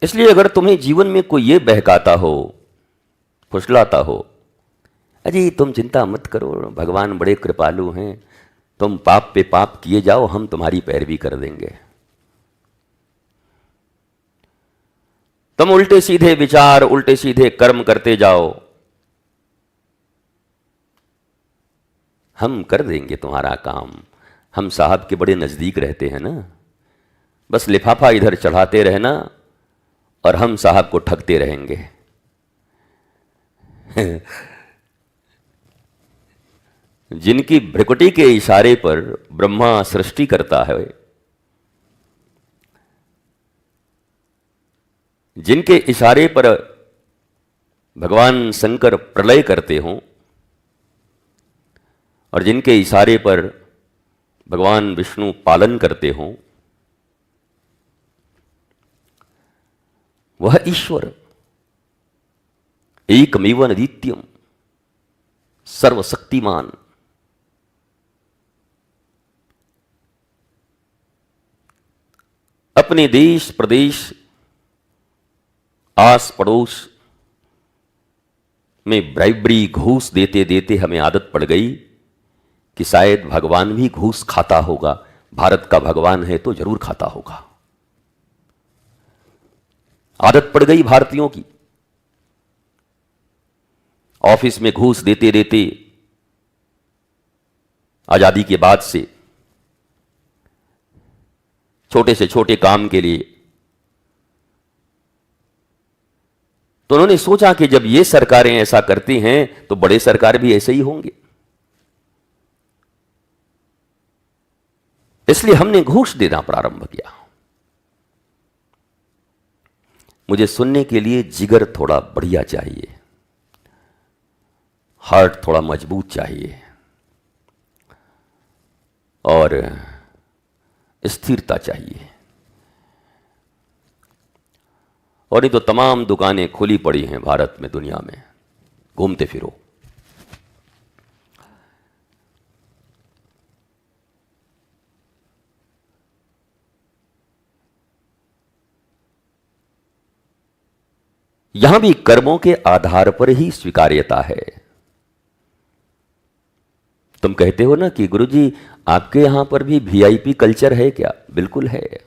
इसलिए अगर तुम्हें जीवन में कोई ये बहकाता हो, फुसलाता हो, अजी तुम चिंता मत करो, भगवान बड़े कृपालु हैं, तुम पाप पे पाप किए जाओ, हम तुम्हारी पैरवी कर देंगे, तुम उल्टे सीधे विचार, उल्टे सीधे कर्म करते जाओ, हम कर देंगे तुम्हारा काम, हम साहब के बड़े नजदीक रहते हैं ना, बस लिफाफा इधर चढ़ाते रहना और हम साहब को ठगते रहेंगे। जिनकी भ्रिकुटी के इशारे पर ब्रह्मा सृष्टि करता है, जिनके इशारे पर भगवान शंकर प्रलय करते हों और जिनके इशारे पर भगवान विष्णु पालन करते हों, वह ईश्वर एकमेव अद्वितीयम सर्वशक्तिमान, अपने देश प्रदेश आस पड़ोस में ब्राइबरी घूस देते देते हमें आदत पड़ गई कि शायद भगवान भी घूस खाता होगा, भारत का भगवान है तो जरूर खाता होगा। आदत पड़ गई भारतीयों की, ऑफिस में घूस देते देते आजादी के बाद से छोटे से छोटे काम के लिए, तो उन्होंने सोचा कि जब ये सरकारें ऐसा करती हैं तो बड़े सरकार भी ऐसे ही होंगे, इसलिए हमने घूस देना प्रारंभ किया। मुझे सुनने के लिए जिगर थोड़ा बढ़िया चाहिए, हार्ट थोड़ा मजबूत चाहिए और स्थिरता चाहिए, और नहीं तो तमाम दुकानें खुली पड़ी हैं भारत में, दुनिया में घूमते फिरो। यहां भी कर्मों के आधार पर ही स्वीकार्यता है। तुम कहते हो ना कि गुरुजी आपके यहां पर भी वीआईपी कल्चर है क्या? बिल्कुल है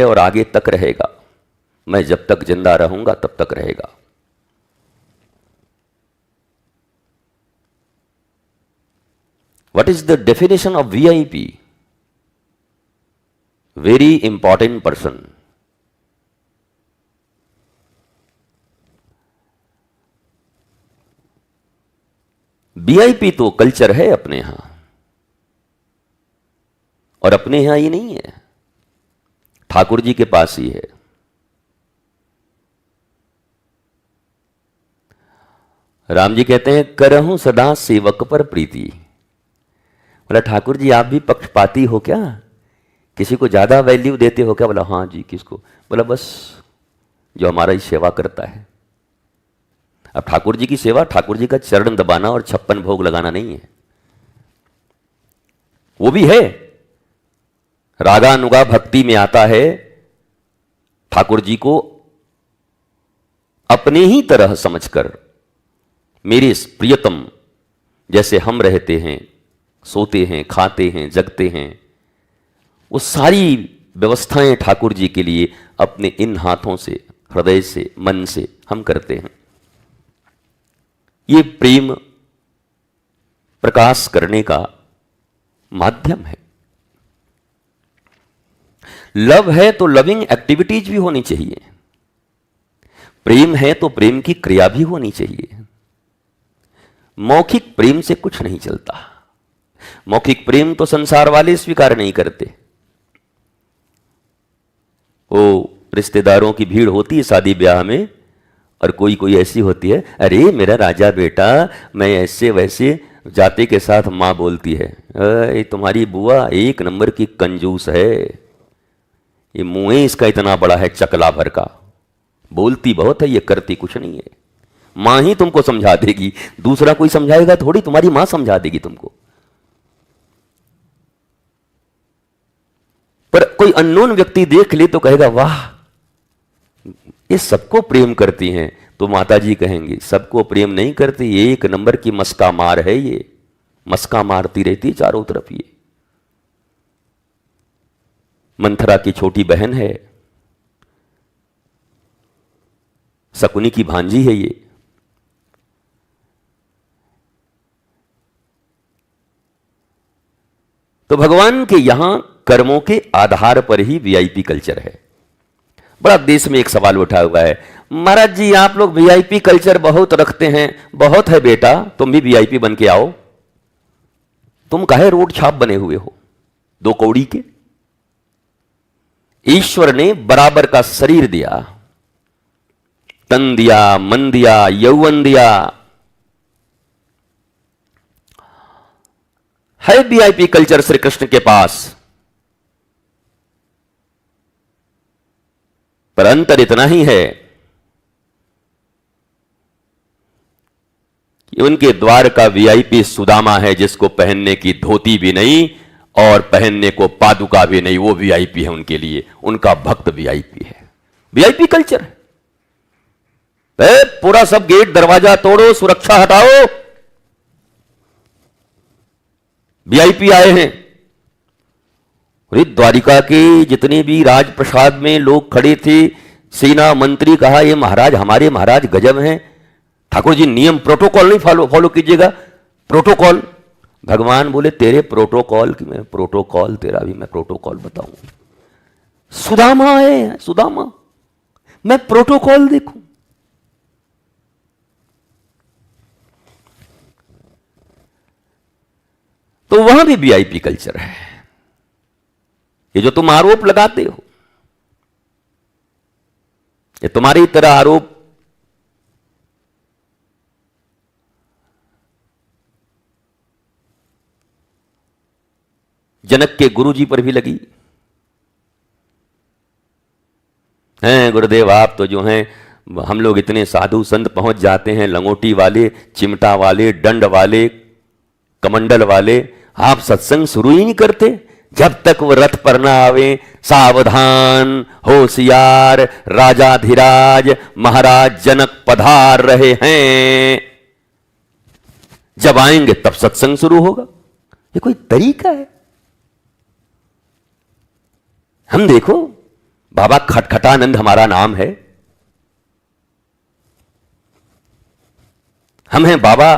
और आगे तक रहेगा। मैं जब तक जिंदा रहूंगा तब तक रहेगा। What is the definition of VIP? Very important person. VIP तो कल्चर है अपने यहां, और अपने यहां ही नहीं है, ठाकुर जी के पास ही है। राम जी कहते हैं करहूं सदा सेवक पर प्रीति। बोला ठाकुर जी आप भी पक्षपाती हो क्या? किसी को ज्यादा वैल्यू देते हो क्या? बोला हाँ जी। किसको? बोला बस जो हमारा ही सेवा करता है। अब ठाकुर जी की सेवा ठाकुर जी का चरण दबाना और 56 भोग लगाना नहीं है, वो भी है, रागानुगा भक्ति में आता है ठाकुर जी को अपने ही तरह समझकर, मेरे प्रियतम जैसे हम रहते हैं, सोते हैं, खाते हैं, जगते हैं, वो सारी व्यवस्थाएं ठाकुर जी के लिए अपने इन हाथों से, हृदय से, मन से हम करते हैं। ये प्रेम प्रकाश करने का माध्यम है। लव है तो लविंग एक्टिविटीज भी होनी चाहिए, प्रेम है तो प्रेम की क्रिया भी होनी चाहिए। मौखिक प्रेम से कुछ नहीं चलता। मौखिक प्रेम तो संसार वाले स्वीकार नहीं करते। वो रिश्तेदारों की भीड़ होती है शादी ब्याह में, और कोई कोई ऐसी होती है, अरे मेरा राजा बेटा, मैं ऐसे वैसे, जाते के साथ मां बोलती है ये तुम्हारी बुआ एक नंबर की कंजूस है, ये मुंह इसका इतना बड़ा है चकला भर का, बोलती बहुत है, ये करती कुछ नहीं है। मां ही तुमको समझा देगी, दूसरा कोई समझाएगा थोड़ी, तुम्हारी मां समझा देगी तुमको। पर कोई अननोन व्यक्ति देख ले तो कहेगा वाह, ये सबको प्रेम करती हैं। तो माता जी कहेंगी सबको प्रेम नहीं करती, ये एक नंबर की मस्का मार है, ये मस्का मारती रहती चारों तरफ। ये मंथरा की छोटी बहन है, शकुनी की भांजी है ये। तो भगवान के यहां कर्मों के आधार पर ही वीआईपी कल्चर है। बड़ा देश में एक सवाल उठा हुआ है, महाराज जी आप लोग वीआईपी कल्चर बहुत रखते हैं। बहुत है बेटा, तुम भी वीआईपी बन के आओ। तुम काहे रोड छाप बने हुए हो दो कौड़ी के? ईश्वर ने बराबर का शरीर दिया, तन दिया, मन दिया, यौवन दिया। है वीआईपी कल्चर श्री कृष्ण के पास, पर अंतर इतना ही है कि उनके द्वार का वीआईपी सुदामा है, जिसको पहनने की धोती भी नहीं और पहनने को पादुका भी नहीं। वो वीआईपी है उनके लिए, उनका भक्त वीआईपी है। वीआईपी कल्चर है। पूरा सब गेट दरवाजा तोड़ो, सुरक्षा हटाओ, वीआईपी आए हैं। द्वारिका के जितने भी राजप्रसाद में लोग खड़े थे, सेना मंत्री कहा ये महाराज, हमारे महाराज गजब हैं। ठाकुर जी नियम प्रोटोकॉल नहीं फॉलो कीजिएगा, प्रोटोकॉल। भगवान बोले तेरे प्रोटोकॉल की मैं प्रोटोकॉल, तेरा भी मैं प्रोटोकॉल बताऊं। सुदामा है, सुदामा, मैं प्रोटोकॉल देखूं। तो वहां भी वीआईपी कल्चर है। ये जो तुम आरोप लगाते हो, ये तुम्हारी तरह आरोप जनक के गुरुजी पर भी लगी हैं। गुरुदेव आप तो जो हैं, हम लोग इतने साधु संत पहुंच जाते हैं, लंगोटी वाले, चिमटा वाले, दंड वाले, कमंडल वाले, आप सत्संग शुरू ही नहीं करते जब तक वो रथ पर ना आवे। सावधान, होशियार, राजाधिराज महाराज जनक पधार रहे हैं, जब आएंगे तब सत्संग शुरू होगा। ये कोई तरीका है? हम देखो, बाबा खटखटानंद हमारा नाम है, हम हैं बाबा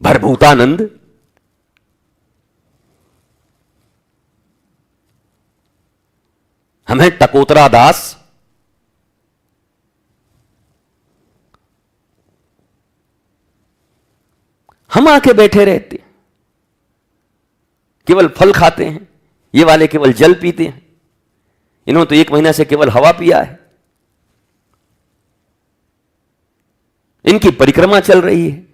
भरभूतानंद। हम हैं टकोतरा दास। हम आके बैठे रहते, केवल फल खाते हैं। ये वाले केवल जल पीते हैं। इन्होंने तो 1 महीना से केवल हवा पिया है। इनकी परिक्रमा चल रही है,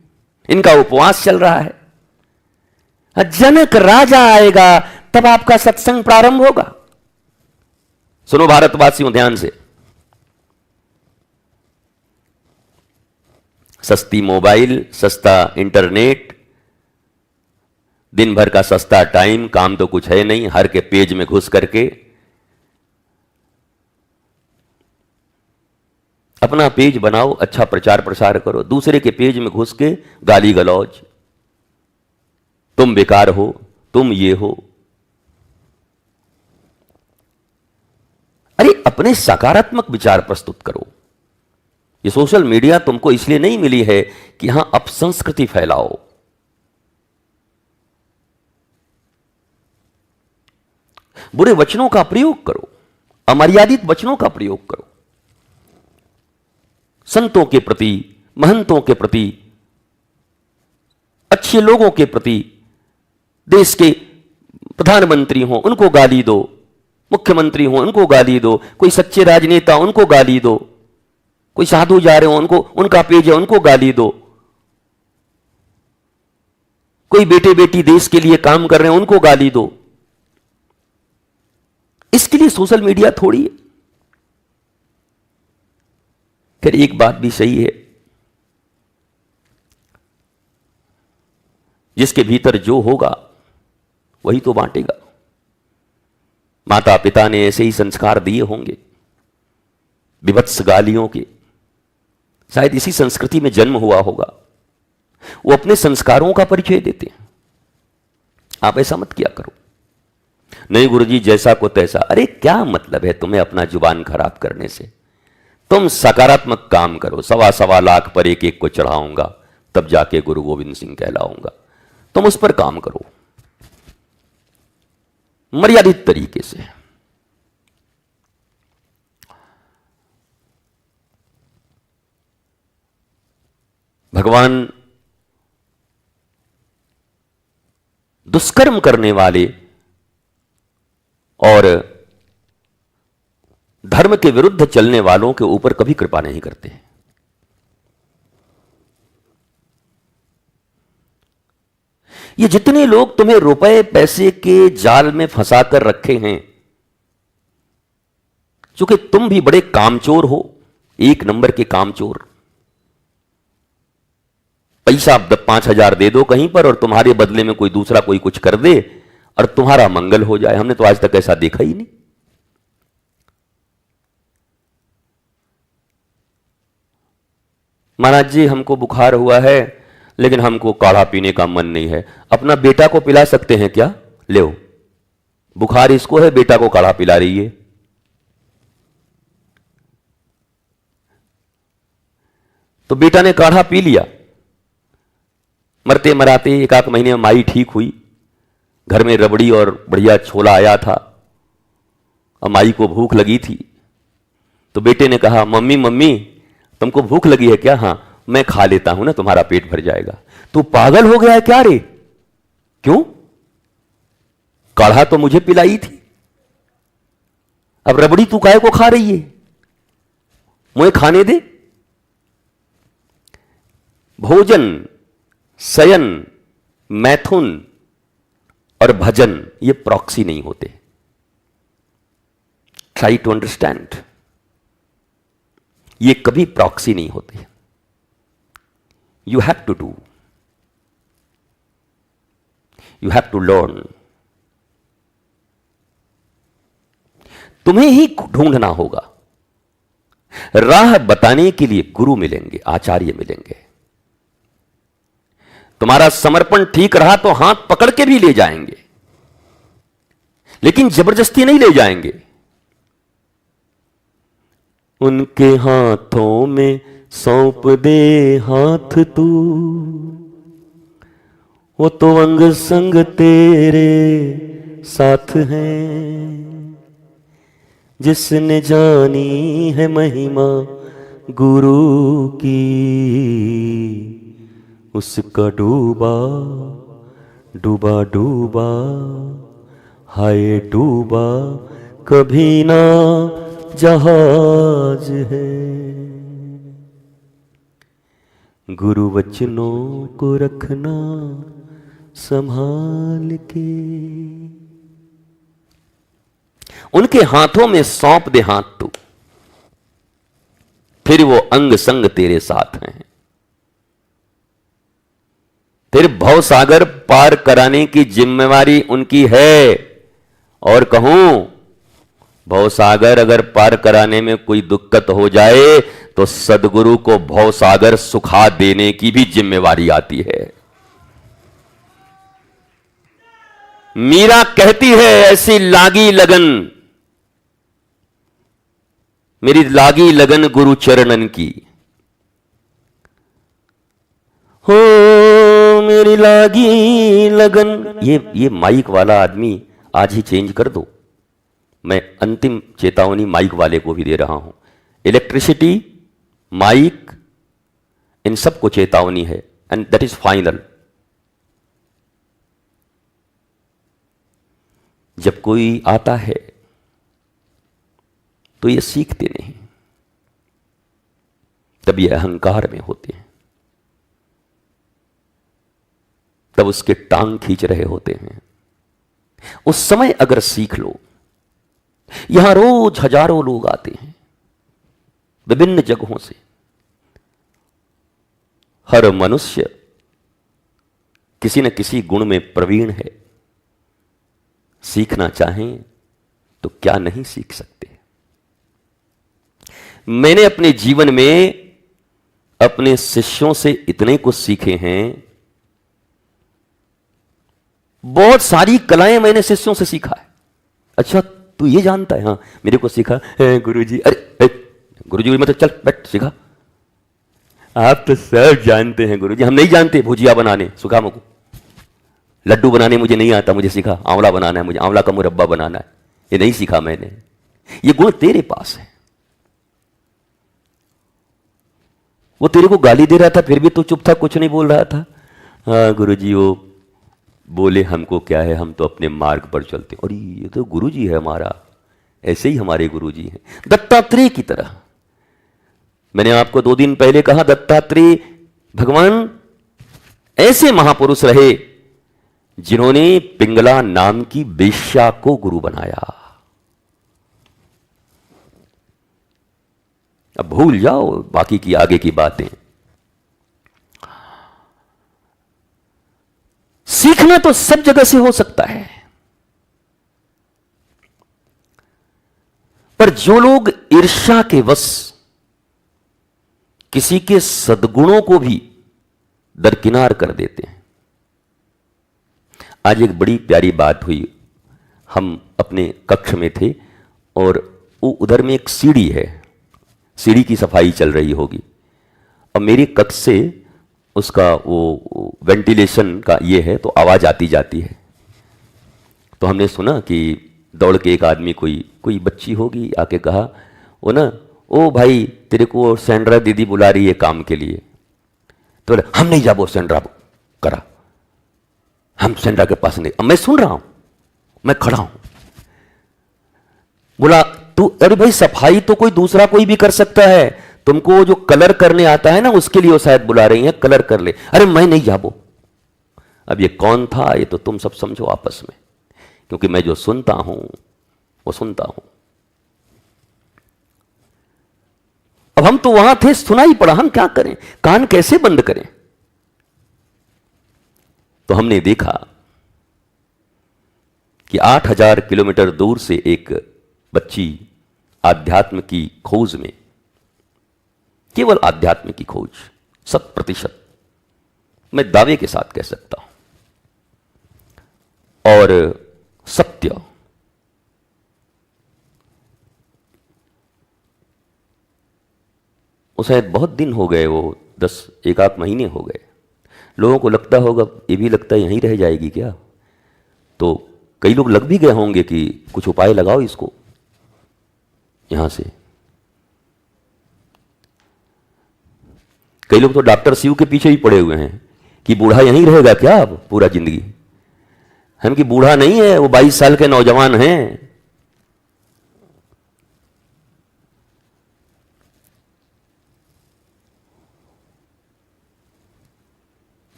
इनका उपवास चल रहा है। जनक राजा आएगा तब आपका सत्संग प्रारंभ होगा। सुनो भारतवासियों ध्यान से, सस्ती मोबाइल, सस्ता इंटरनेट, दिन भर का सस्ता टाइम, काम तो कुछ है नहीं, हर के पेज में घुस करके अपना पेज बनाओ, अच्छा प्रचार प्रसार करो। दूसरे के पेज में घुस के गाली गलौज, तुम बेकार हो, तुम ये हो। अरे अपने सकारात्मक विचार प्रस्तुत करो। ये सोशल मीडिया तुमको इसलिए नहीं मिली है कि यहां अपसंस्कृति फैलाओ। बुरे वचनों का प्रयोग करो, अमर्यादित वचनों का प्रयोग करो। संतों के प्रति, महंतों के प्रति, अच्छे लोगों के प्रति, देश के प्रधानमंत्री हो उनको गाली दो, मुख्यमंत्री हो उनको गाली दो, कोई सच्चे राजनेता उनको गाली दो, कोई साधु जा रहे हो उनको, उनका पेज है उनको गाली दो, कोई बेटे बेटी देश के लिए काम कर रहे हैं उनको गाली दो। इसके लिए सोशल मीडिया थोड़ी है। फिर एक बात भी सही है, जिसके भीतर जो होगा वही तो बांटेगा। माता पिता ने ऐसे ही संस्कार दिए होंगे, विभत्स गालियों के, शायद इसी संस्कृति में जन्म हुआ होगा। वो अपने संस्कारों का परिचय देते हैं। आप ऐसा मत किया करो। नहीं गुरुजी, जैसा को तैसा। अरे क्या मतलब है तुम्हें अपना जुबान खराब करने से? तुम सकारात्मक काम करो। 1.25 लाख पर एक एक को चढ़ाऊंगा, तब जाके गुरु गोविंद सिंह कहलाऊंगा। तुम उस पर काम करो, मर्यादित तरीके से। भगवान दुष्कर्म करने वाले और धर्म के विरुद्ध चलने वालों के ऊपर कभी कृपा नहीं करते। ये जितने लोग तुम्हें रुपए पैसे के जाल में फंसा कर रखे हैं, क्योंकि तुम भी बड़े कामचोर हो, 1 नंबर के कामचोर। पैसा 5,000 दे दो कहीं पर और तुम्हारे बदले में कोई दूसरा कोई कुछ कर दे और तुम्हारा मंगल हो जाए। हमने तो आज तक ऐसा देखा ही नहीं। महाराज जी, हमको बुखार हुआ है लेकिन हमको काढ़ा पीने का मन नहीं है। अपना बेटा को पिला सकते हैं क्या? ले, बुखार इसको है, बेटा को काढ़ा पिला रही है। तो बेटा ने काढ़ा पी लिया। मरते मराते 1 महीने में माई ठीक हुई। घर में रबड़ी और बढ़िया छोला आया था और माई को भूख लगी थी। तो बेटे ने कहा, मम्मी मम्मी तुमको भूख लगी है क्या? हाँ, मैं खा लेता हूं ना, तुम्हारा पेट भर जाएगा। तू पागल हो गया है क्या रे? क्यों? काढ़ा तो मुझे पिलाई थी, अब रबड़ी तू काहे को खा रही है? मुझे खाने दे। भोजन, शयन, मैथुन और भजन ये प्रॉक्सी नहीं होते। ट्राई टू अंडरस्टैंड, ये कभी प्रॉक्सी नहीं होते। You have to do, you have to learn. तुम्हें ही ढूंढना होगा। राह बताने के लिए गुरु मिलेंगे, आचार्य मिलेंगे। तुम्हारा समर्पण ठीक रहा तो हाथ पकड़ के भी ले जाएंगे, लेकिन जबरदस्ती नहीं ले जाएंगे। उनके हाथों में सौंप दे हाथ तू, वो तो अंग संग तेरे साथ हैं। जिसने जानी है महिमा गुरु की, उसका डूबा डूबा डूबा हाय डूबा कभी ना जहाज है। गुरु वचनों को रखना संभाल के। उनके हाथों में सौंप दे हाथ तू, फिर वो अंग संग तेरे साथ हैं। फिर भव सागर पार कराने की जिम्मेवारी उनकी है। और कहूं, भव सागर अगर पार कराने में कोई दिक्कत हो जाए तो सदगुरु को भव सागर सुखा देने की भी जिम्मेवारी आती है। मीरा कहती है, ऐसी लागी लगन, मेरी लागी लगन गुरु चरणन की। हो मेरी लागी लगन। ये माइक वाला आदमी आज ही चेंज कर दो। मैं अंतिम चेतावनी माइक वाले को भी दे रहा हूं। इलेक्ट्रिसिटी, माइक, इन सबको चेतावनी है, एंड दैट इज फाइनल। जब कोई आता है तो ये सीखते नहीं, तब ये अहंकार में होते हैं, तब उसके टांग खींच रहे होते हैं। उस समय अगर सीख लो। यहां रोज हजारों लोग आते हैं विभिन्न जगहों से। हर मनुष्य किसी न किसी गुण में प्रवीण है। सीखना चाहें तो क्या नहीं सीख सकते? मैंने अपने जीवन में अपने शिष्यों से इतने कुछ सीखे हैं। बहुत सारी कलाएं मैंने शिष्यों से सीखा है। अच्छा तू ये जानता है? हाँ मेरे को सीखा गुरुजी। अरे गुरुजी मतलब चल बैठ सीखा। आप तो सब जानते हैं गुरुजी। हम नहीं जानते भुजिया बनाने, सुखा मुको लड्डू बनाने मुझे नहीं आता, मुझे सीखा आंवला बनाना है, मुझे आंवला का मुरब्बा बनाना है। ये नहीं सीखा मैंने। ये गुण तेरे पास है। वो तेरे को गाली दे रहा था फिर भी तू चुप था, कुछ नहीं बोल रहा था। हाँ गुरुजी वो बोले हमको क्या है, हम तो अपने मार्ग पर चलते। और ये तो गुरुजी है हमारा। ऐसे ही हमारे गुरुजी हैं, दत्तात्रेय की तरह। मैंने आपको 2 दिन पहले कहा दत्तात्रेय भगवान ऐसे महापुरुष रहे जिन्होंने पिंगला नाम की वेश्या को गुरु बनाया। अब भूल जाओ बाकी की आगे की बातें। सीखना तो सब जगह से हो सकता है, पर जो लोग ईर्ष्या के वश किसी के सद्गुणों को भी दरकिनार कर देते हैं। आज एक बड़ी प्यारी बात हुई। हम अपने कक्ष में थे और वो उधर में एक सीढ़ी है, सीढ़ी की सफाई चल रही होगी। और मेरे कक्ष से उसका वो वेंटिलेशन का ये है तो आवाज़ आती जाती है। तो हमने सुना कि दौड़ के एक आदमी कोई बच्ची होगी आके कहा वो ना ओ भाई तेरे को सेंड्रा दीदी बुला रही है काम के लिए। तो बोले हम नहीं जाबो सेंड्रा करा, हम सेंड्रा के पास नहीं। अब मैं सुन रहा हूं, मैं खड़ा हूं। बोला तू अरे भाई सफाई तो कोई दूसरा कोई भी कर सकता है, तुमको जो कलर करने आता है ना उसके लिए वो शायद बुला रही है, कलर कर ले। अरे मैं नहीं जाबो। अब ये कौन था ये तो तुम सब समझो आपस में, क्योंकि मैं जो सुनता हूं वो सुनता हूं। अब हम तो वहां थे, सुनाई पड़ा, हम क्या करें, कान कैसे बंद करें। तो हमने देखा कि 8000 किलोमीटर दूर से एक बच्ची आध्यात्म की खोज में, केवल आध्यात्म की खोज 100% मैं दावे के साथ कह सकता हूं, और सत्य वो शायद बहुत दिन हो गए, वो 10-1 महीने हो गए। लोगों को लगता होगा ये भी लगता है यहीं रह जाएगी क्या। तो कई लोग लग भी गए होंगे कि कुछ उपाय लगाओ इसको यहां से। कई लोग तो डॉक्टर शिव के पीछे ही पड़े हुए हैं कि बूढ़ा यहीं रहेगा क्या अब पूरा जिंदगी। हम कि बूढ़ा नहीं है, वो 22 साल के नौजवान हैं।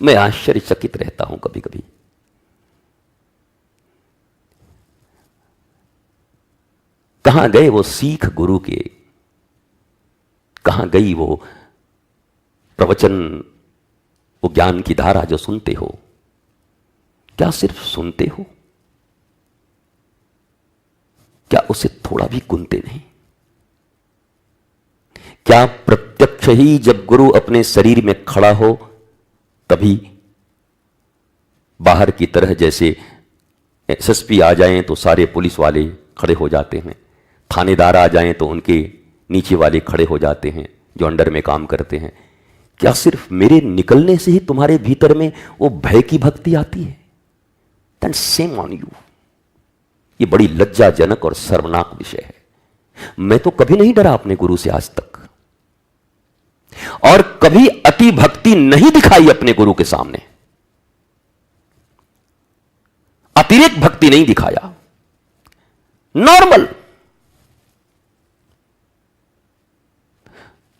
मैं आश्चर्यचकित रहता हूं कभी कभी। कहां गए वो सीख गुरु के, कहां गई वो प्रवचन, वो ज्ञान की धारा जो सुनते हो। क्या सिर्फ सुनते हो? क्या उसे थोड़ा भी गुनते नहीं? क्या प्रत्यक्ष ही जब गुरु अपने शरीर में खड़ा हो तभी बाहर की तरह जैसे एसएसपी आ जाएं तो सारे पुलिस वाले खड़े हो जाते हैं, थानेदार आ जाएं तो उनके नीचे वाले खड़े हो जाते हैं जो अंडर में काम करते हैं। क्या सिर्फ मेरे निकलने से ही तुम्हारे भीतर में वो भय की भक्ति आती है? Then shame on you। ये बड़ी लज्जाजनक और शर्मनाक विषय है। मैं तो कभी नहीं डरा अपने गुरु से आज तक, और कभी अति भक्ति नहीं दिखाई अपने गुरु के सामने, अतिरेक भक्ति नहीं दिखाया, नॉर्मल।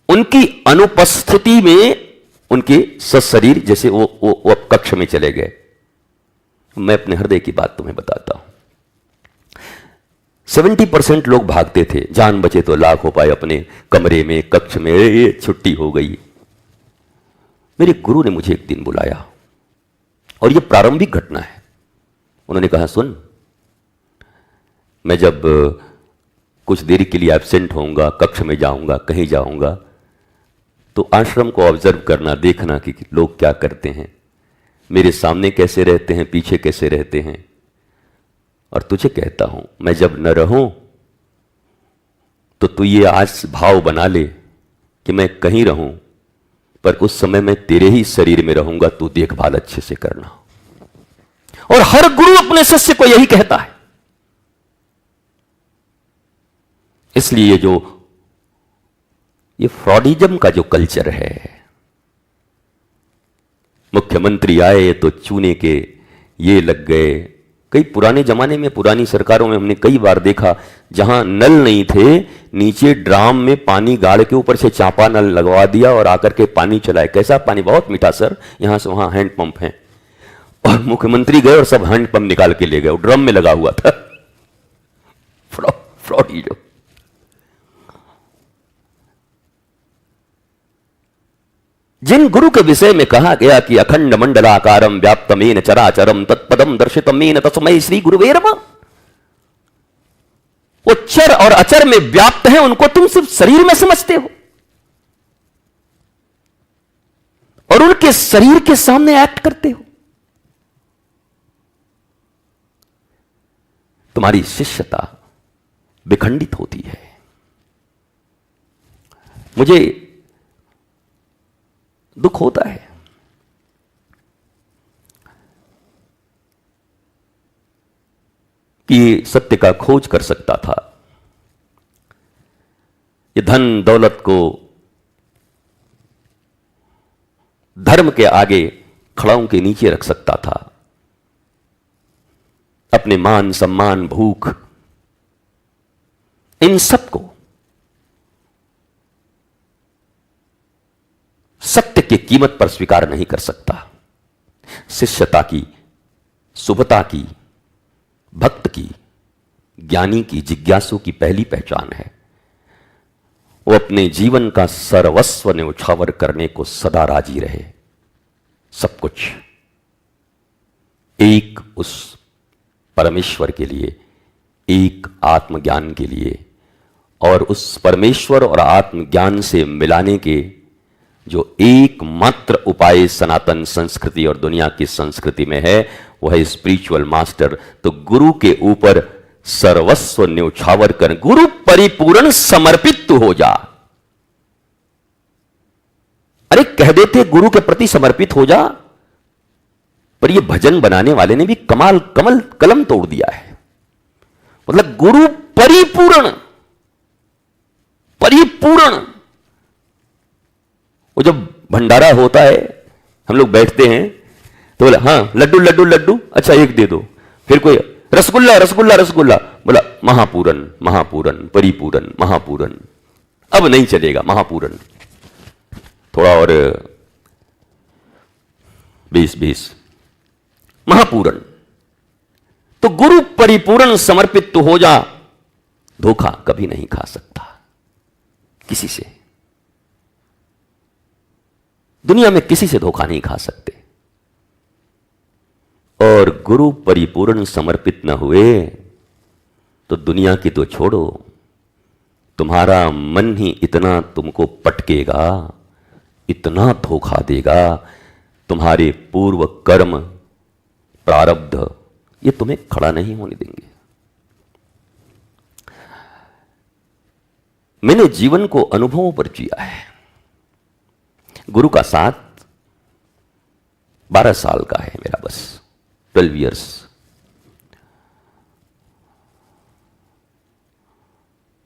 उनकी अनुपस्थिति में उनके सशरीर जैसे वो कक्ष में चले गए। मैं अपने हृदय की बात तुम्हें बताता हूं। 70% लोग भागते थे, जान बचे तो लाख हो पाए अपने कमरे में, कक्ष में, ये छुट्टी हो गई। मेरे गुरु ने मुझे एक दिन बुलाया, और यह प्रारंभिक घटना है। उन्होंने कहा सुन, मैं जब कुछ देर के लिए एब्सेंट होऊंगा, कक्ष में जाऊंगा, कहीं जाऊंगा, तो आश्रम को ऑब्जर्व करना, देखना कि लोग क्या करते हैं, मेरे सामने कैसे रहते हैं, पीछे कैसे रहते हैं। और तुझे कहता हूं, मैं जब न रहूं तो तू ये आज भाव बना ले कि मैं कहीं रहूं, पर उस समय मैं तेरे ही शरीर में रहूंगा, तू देखभाल अच्छे से करना। और हर गुरु अपने शिष्य को यही कहता है। इसलिए ये फ्रॉडिज्म का जो कल्चर है, मुख्यमंत्री आए तो चूने के ये लग गए। कई पुराने जमाने में, पुरानी सरकारों में हमने कई बार देखा, जहां नल नहीं थे, नीचे ड्राम में पानी गाड़ के ऊपर से चापा नल लगवा दिया और आकर के पानी चलाए। कैसा पानी? बहुत मीठा सर, यहां से वहां हैंडपंप है। और मुख्यमंत्री गए और सब हैंडपंप निकाल के ले गए, ड्रम में लगा हुआ था। फ्रॉडिज्म। जिन गुरु के विषय में कहा गया कि अखंड मंडलाकारम व्याप्तमेन चराचरम तत्पदम दर्शितमेन तस्मै श्री गुरुवे नमः, वो चर और अचर में व्याप्त है, उनको तुम सिर्फ शरीर में समझते हो और उनके शरीर के सामने एक्ट करते हो। तुम्हारी शिष्यता विखंडित होती है। मुझे दुख होता है कि सत्य का खोज कर सकता था, ये धन दौलत को धर्म के आगे खड़ाओं के नीचे रख सकता था, अपने मान सम्मान भूख इन सबको सत्य की कीमत पर स्वीकार नहीं कर सकता। शिष्यता की, शुभता की, भक्त की, ज्ञानी की, जिज्ञासु की पहली पहचान है वो अपने जीवन का सर्वस्व न्यौछावर करने को सदा राजी रहे। सब कुछ एक उस परमेश्वर के लिए, एक आत्मज्ञान के लिए, और उस परमेश्वर और आत्मज्ञान से मिलाने के जो एकमात्र उपाय सनातन संस्कृति और दुनिया की संस्कृति में है, वह है स्पिरिचुअल मास्टर। तो गुरु के ऊपर सर्वस्व न्यौछावर कर, गुरु परिपूर्ण समर्पित तू हो जा। अरे कह देते गुरु के प्रति समर्पित हो जा, पर ये भजन बनाने वाले ने भी कलम तोड़ दिया है। मतलब गुरु परिपूर्ण, परिपूर्ण। वो जब भंडारा होता है, हम लोग बैठते हैं तो बोला हाँ लड्डू लड्डू लड्डू, अच्छा एक दे दो। फिर कोई रसगुल्ला रसगुल्ला रसगुल्ला, बोला महापूरन महापूरन परिपूरन महापूरन। अब नहीं चलेगा महापूरन, थोड़ा और 20 महापूरन। तो गुरु परिपूर्ण समर्पित तो हो जा। धोखा कभी नहीं खा सकता किसी से, दुनिया में किसी से धोखा नहीं खा सकते। और गुरु परिपूर्ण समर्पित न हुए तो दुनिया की तो छोड़ो, तुम्हारा मन ही इतना तुमको पटकेगा, इतना धोखा देगा, तुम्हारे पूर्व कर्म प्रारब्ध ये तुम्हें खड़ा नहीं होने देंगे। मैंने जीवन को अनुभवों पर जिया है। गुरु का साथ 12 साल का है मेरा, बस 12 इयर्स।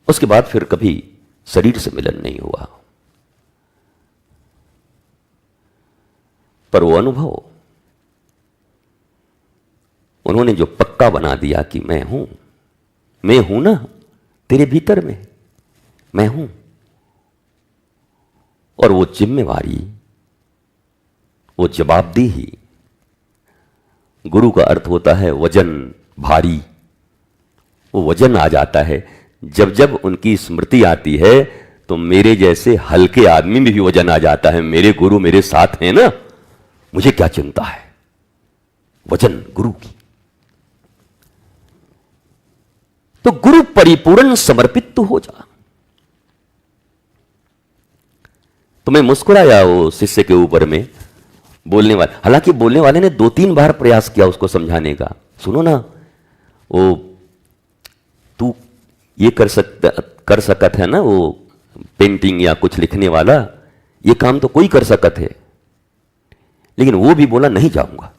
उसके बाद फिर कभी शरीर से मिलन नहीं हुआ, पर वो अनुभव उन्होंने जो पक्का बना दिया कि मैं हूं ना तेरे भीतर में, मैं हूं। और वो जिम्मेवारी, वो जवाबदेही, गुरु का अर्थ होता है वजन, भारी। वो वजन आ जाता है जब जब उनकी स्मृति आती है, तो मेरे जैसे हल्के आदमी में भी वजन आ जाता है। मेरे गुरु मेरे साथ हैं ना, मुझे क्या चिंता है। वजन गुरु की। तो गुरु परिपूर्ण समर्पित तो हो जा। तो मैं मुस्कुराया वो शिष्य के ऊपर में, बोलने वाले, हालांकि बोलने वाले ने 2-3 बार प्रयास किया उसको समझाने का, सुनो ना, वो तू ये कर सकत है ना, वो पेंटिंग या कुछ लिखने वाला, ये काम तो कोई कर सकत है। लेकिन वो भी बोला नहीं जाऊंगा।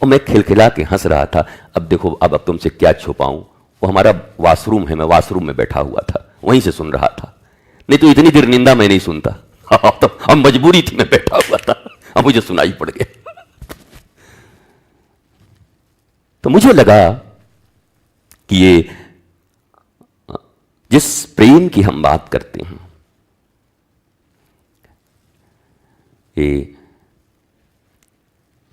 और मैं खिलखिला के हंस रहा था। अब देखो, अब तुमसे क्या छुपाऊं, वो हमारा वॉशरूम है, मैं वॉशरूम में बैठा हुआ था, वहीं से सुन रहा था। नहीं तो इतनी देर निंदा मैं नहीं सुनता। तो अब मजबूरी थी, मैं बैठा हुआ था, अब मुझे सुनाई पड़ गया। तो मुझे लगा कि ये जिस प्रेम की हम बात करते हैं, ये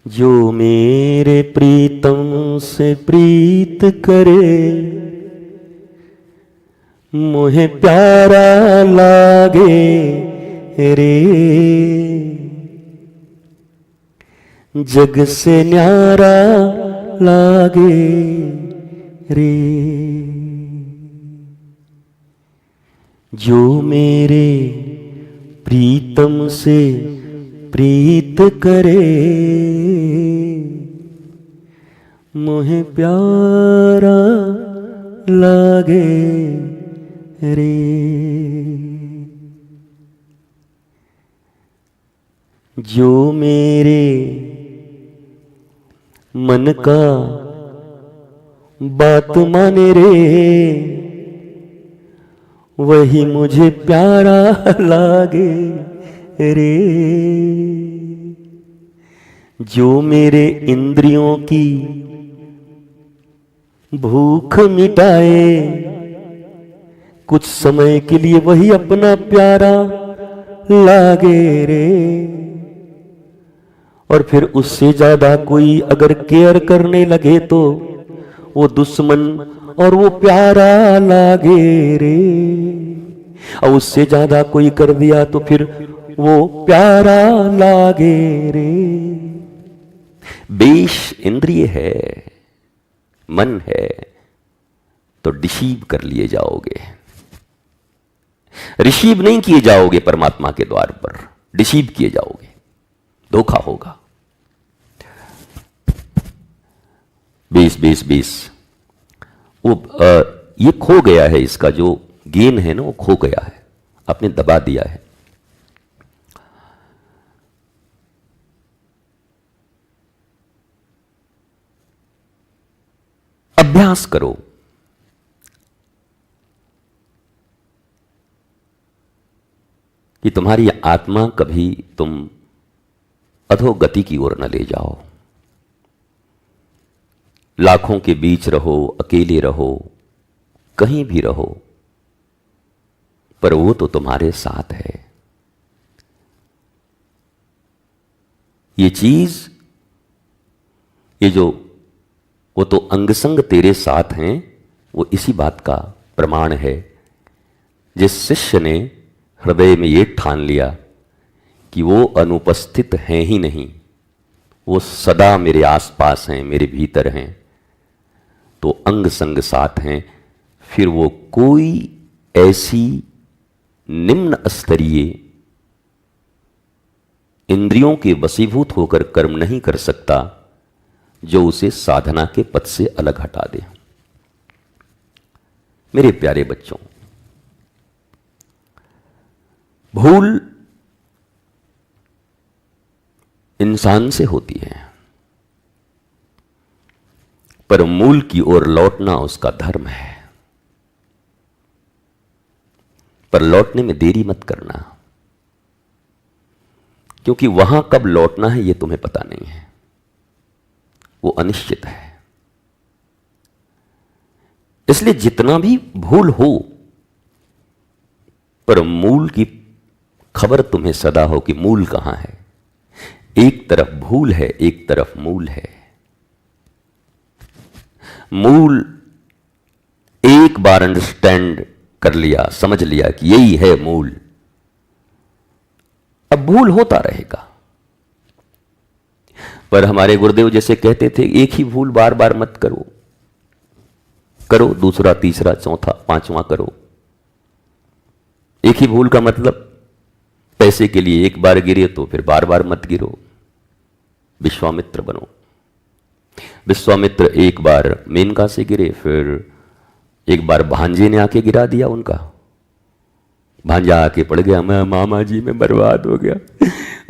जो मेरे प्रीतम से प्रीत करे, मुझे प्यारा लागे रे, जग से न्यारा लागे रे। जो मेरे प्रीतम से प्रीत करे, मुझे प्यारा लागे रे। जो मेरे मन का बात माने रे, वही मुझे प्यारा लागे रे। जो मेरे इंद्रियों की भूख मिटाए, कुछ समय के लिए वही अपना प्यारा लागे रे। और फिर उससे ज्यादा कोई अगर केयर करने लगे तो वो दुश्मन और वो प्यारा लागे रे। और उससे ज्यादा कोई कर दिया तो फिर वो प्यारा लागे रे। बेश इंद्रिय है, मन है, तो डिसीव कर लिए जाओगे, रिसीव नहीं किए जाओगे परमात्मा के द्वार पर, डिसीव किए जाओगे, धोखा होगा। 20 वो ये खो गया है, इसका जो गेन है ना वो खो गया है, आपने दबा दिया है। अभ्यास करो, कि तुम्हारी आत्मा कभी तुम अधोगति की ओर न ले जाओ। लाखों के बीच रहो, अकेले रहो, कहीं भी रहो, पर वो तो तुम्हारे साथ है। ये चीज, ये जो वो तो अंग संग तेरे साथ हैं, वो इसी बात का प्रमाण है। जिस शिष्य ने हृदय में ये ठान लिया कि वो अनुपस्थित हैं ही नहीं, वो सदा मेरे आसपास हैं, मेरे भीतर हैं, तो अंग संग साथ हैं, फिर वो कोई ऐसी निम्न स्तरीय इंद्रियों के वशीभूत होकर कर्म नहीं कर सकता जो उसे साधना के पथ से अलग हटा दे। मेरे प्यारे बच्चों, भूल इंसान से होती है, पर मूल की ओर लौटना उसका धर्म है। पर लौटने में देरी मत करना, क्योंकि वहां कब लौटना है यह तुम्हें पता नहीं है, वो अनिश्चित है। इसलिए जितना भी भूल हो, पर मूल की खबर तुम्हें सदा हो कि मूल कहां है। एक तरफ भूल है, एक तरफ मूल है। मूल एक बार अंडरस्टैंड कर लिया, समझ लिया कि यही है मूल, अब भूल होता रहेगा। पर हमारे गुरुदेव जैसे कहते थे, एक ही भूल बार बार मत करो, करो, दूसरा, तीसरा, चौथा, पांचवा करो। एक ही भूल का मतलब, पैसे के लिए एक बार गिरे तो फिर बार बार मत गिरो। विश्वामित्र बनो। विश्वामित्र एक बार मेनका से गिरे, फिर एक बार भांजे ने आके गिरा दिया उनका। भांजा आके पड़ गया, मैं मामा जी में बर्बाद हो गया,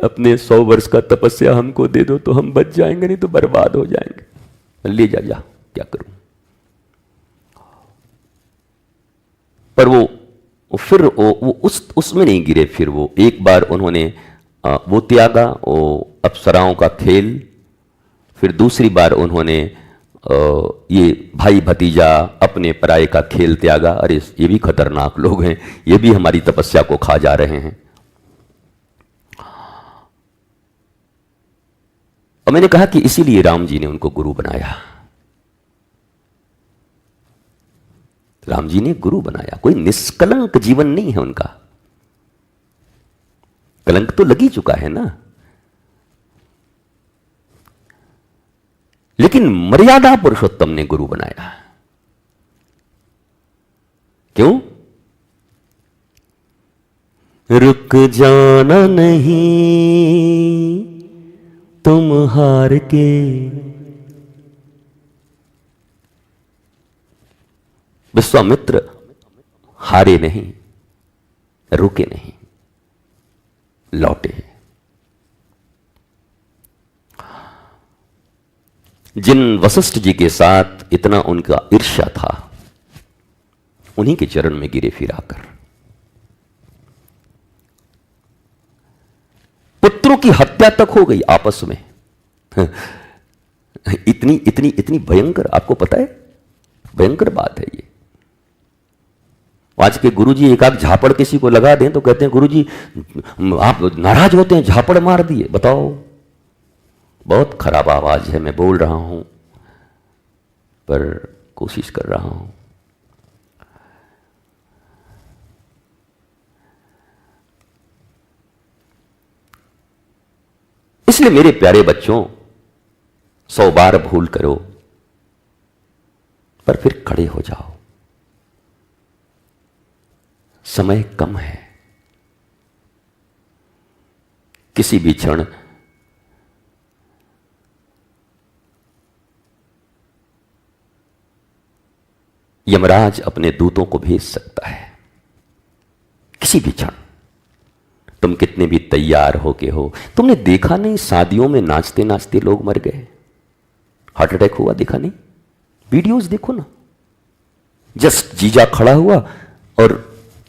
अपने 100 वर्ष का तपस्या हमको दे दो तो हम बच जाएंगे, नहीं तो बर्बाद हो जाएंगे। ले जा, क्या करूं। पर वो फिर वो उसमें नहीं गिरे। फिर वो एक बार उन्होंने वो त्यागा, वो अप्सराओं का खेल। फिर दूसरी बार उन्होंने ये भाई भतीजा अपने पराये का खेल त्यागा। अरे ये भी खतरनाक लोग हैं, ये भी हमारी तपस्या को खा जा रहे हैं। और मैंने कहा कि इसीलिए राम जी ने उनको गुरु बनाया। राम जी ने गुरु बनाया, कोई निष्कलंक जीवन नहीं है उनका। कलंक तो लगी चुका है ना, लेकिन मर्यादा पुरुषोत्तम ने गुरु बनाया। क्यों? रुक जाना नहीं तुम हार के, विश्वामित्र हारे नहीं, रुके नहीं, लौटे। जिन वशिष्ठ जी के साथ इतना उनका ईर्ष्या था, उन्हीं के चरण में गिरे फिर आकर। पुत्रों की हत्या तक हो गई आपस में। इतनी इतनी इतनी भयंकर, आपको पता है, भयंकर बात है ये। आज के गुरुजी एक आध झापड़ किसी को लगा दें तो कहते हैं गुरुजी आप नाराज होते हैं, झापड़ मार दिए। बताओ, बहुत खराब आवाज है, मैं बोल रहा हूं पर कोशिश कर रहा हूं। इसलिए मेरे प्यारे बच्चों, 100 बार भूल करो पर फिर खड़े हो जाओ। समय कम है, किसी भी क्षण यमराज अपने दूतों को भेज सकता है। किसी भी क्षण तुम कितने भी तैयार होके हो। तुमने देखा नहीं, शादियों में नाचते नाचते लोग मर गए, हार्ट अटैक हुआ, देखा नहीं? वीडियोस देखो ना, जस्ट जीजा खड़ा हुआ और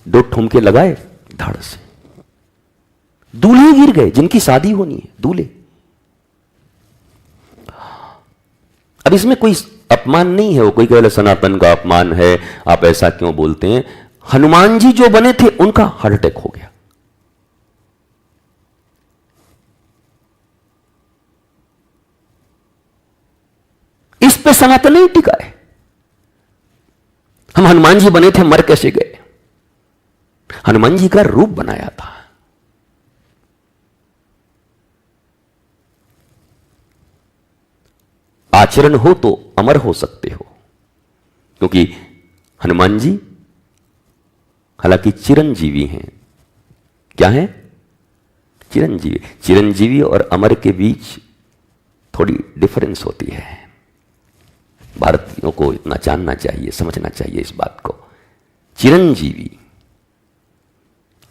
2 ठुमके लगाए, धड़ से दूल्हे गिर गए, जिनकी शादी होनी है, दूल्हे। अब इसमें कोई अपमान नहीं है, वो कोई कहे सनातन का अपमान है, आप ऐसा क्यों बोलते हैं। हनुमान जी जो बने थे उनका हार्ट अटैक हो गया। इस पे सनातन नहीं टिका है। हम हनुमान जी बने थे, मर कैसे गए? हनुमान जी का रूप बनाया था। आचरण हो तो अमर हो सकते हो, क्योंकि हनुमान जी हालांकि चिरंजीवी हैं। क्या है? चिरंजीवी। चिरंजीवी और अमर के बीच थोड़ी डिफरेंस होती है। भारतीयों को इतना जानना चाहिए, समझना चाहिए इस बात को। चिरंजीवी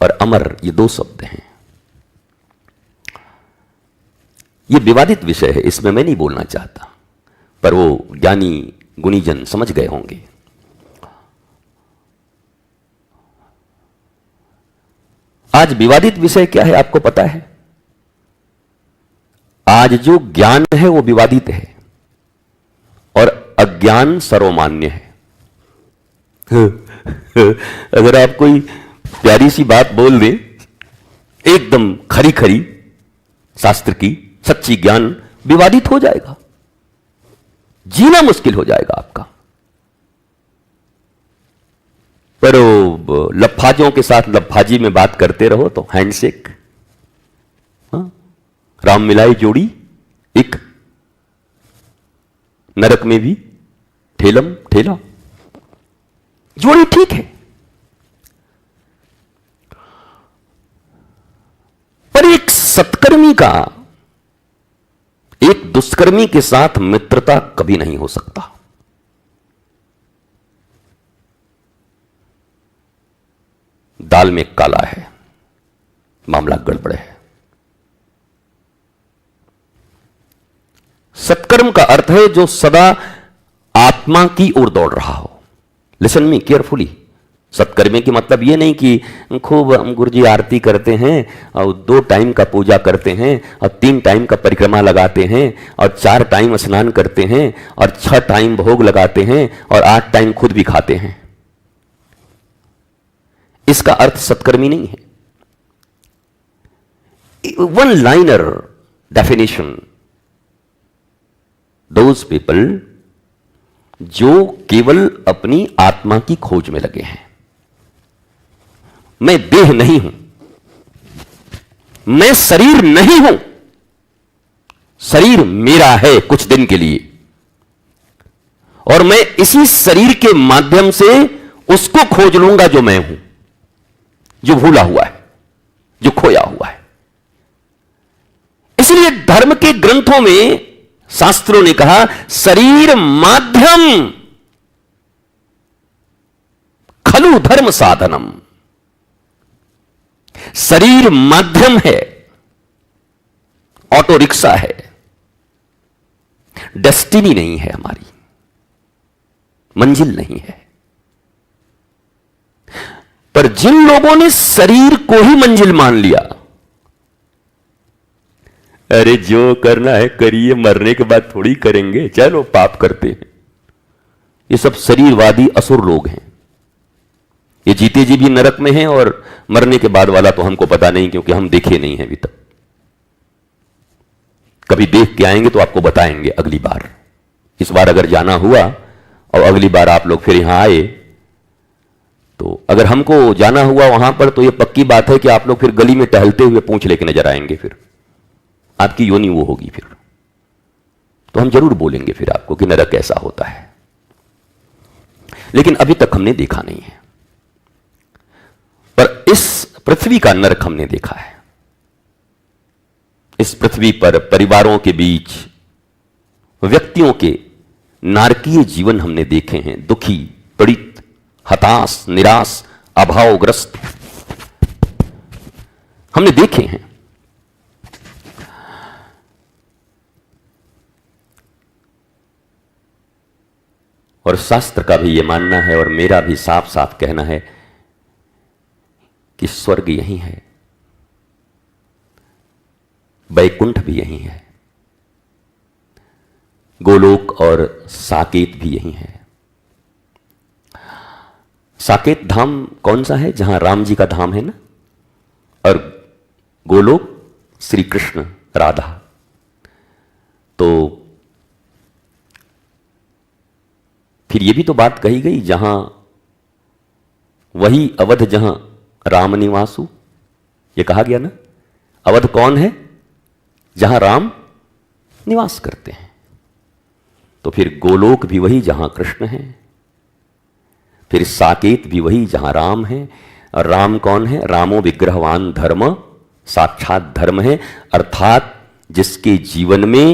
और अमर, ये 2 शब्द हैं। ये विवादित विषय है, इसमें मैं नहीं बोलना चाहता, पर वो ज्ञानी गुणीजन समझ गए होंगे। आज विवादित विषय क्या है आपको पता है? आज जो ज्ञान है वो विवादित है और अज्ञान सर्वमान्य है। अगर आप कोई प्यारी सी बात बोल दे, एकदम खरी खरी शास्त्र की सच्ची ज्ञान, विवादित हो जाएगा, जीना मुश्किल हो जाएगा आपका। पर लफाजों के साथ लफाजी में बात करते रहो तो हैंडशेक, राम मिलाई जोड़ी एक, नरक में भी ठेलम ठेला। जोड़ी ठीक है, पर एक सत्कर्मी का एक दुष्कर्मी के साथ मित्रता कभी नहीं हो सकता। दाल में काला है, मामला गड़बड़ है। सत्कर्म का अर्थ है जो सदा आत्मा की ओर दौड़ रहा हो। Listen me carefully. सत्कर्मी की मतलब यह नहीं कि खूब हम गुरुजी आरती करते हैं और 2 टाइम का पूजा करते हैं और 3 टाइम का परिक्रमा लगाते हैं और 4 टाइम स्नान करते हैं और 6 टाइम भोग लगाते हैं और 8 टाइम खुद भी खाते हैं। इसका अर्थ सत्कर्मी नहीं है। One liner definition, those people जो केवल अपनी आत्मा की खोज में लगे हैं। मैं देह नहीं हूं, मैं शरीर नहीं हूं, शरीर मेरा है कुछ दिन के लिए, और मैं इसी शरीर के माध्यम से उसको खोज लूंगा जो मैं हूं, जो भूला हुआ है, जो खोया हुआ है। इसलिए धर्म के ग्रंथों में शास्त्रों ने कहा शरीर माध्यम खलु धर्म साधनम। शरीर माध्यम है, ऑटो रिक्शा है, डेस्टिनी नहीं है, हमारी मंजिल नहीं है। पर जिन लोगों ने शरीर को ही मंजिल मान लिया, अरे जो करना है करिए, मरने के बाद थोड़ी करेंगे, चलो पाप करते हैं, ये सब शरीरवादी असुर लोग हैं। ये जीते जी भी नरक में हैं और मरने के बाद वाला तो हमको पता नहीं, क्योंकि हम देखे नहीं हैं अभी तक। कभी देख के आएंगे तो आपको बताएंगे अगली बार। इस बार अगर जाना हुआ और अगली बार आप लोग फिर यहां आए, तो अगर हमको जाना हुआ वहां पर, तो ये पक्की बात है कि आप लोग फिर गली में टहलते हुए पूंछ लेके नजर आएंगे। फिर आपकी योनि वो होगी, फिर तो हम जरूर बोलेंगे फिर आपको कि नरक कैसा होता है। लेकिन अभी तक हमने देखा नहीं है, पर इस पृथ्वी का नरक हमने देखा है। इस पृथ्वी पर परिवारों के बीच व्यक्तियों के नारकीय जीवन हमने देखे हैं। दुखी, पीड़ित, हताश, निराश, अभावग्रस्त हमने देखे हैं। और शास्त्र का भी यह मानना है और मेरा भी साफ साफ कहना है कि स्वर्ग यही है, वैकुंठ भी यही है, गोलोक और साकेत भी यही है। साकेत धाम कौन सा है? जहां राम जी का धाम है ना, और गोलोक श्री कृष्ण राधा। तो फिर यह भी तो बात कही गई, जहां वही अवध जहां राम निवासु, ये कहा गया ना। अवध कौन है? जहां राम निवास करते हैं। तो फिर गोलोक भी वही जहां कृष्ण है, फिर साकेत भी वही जहां राम है। और राम कौन है? रामो विग्रहवान धर्म, साक्षात धर्म है, अर्थात जिसके जीवन में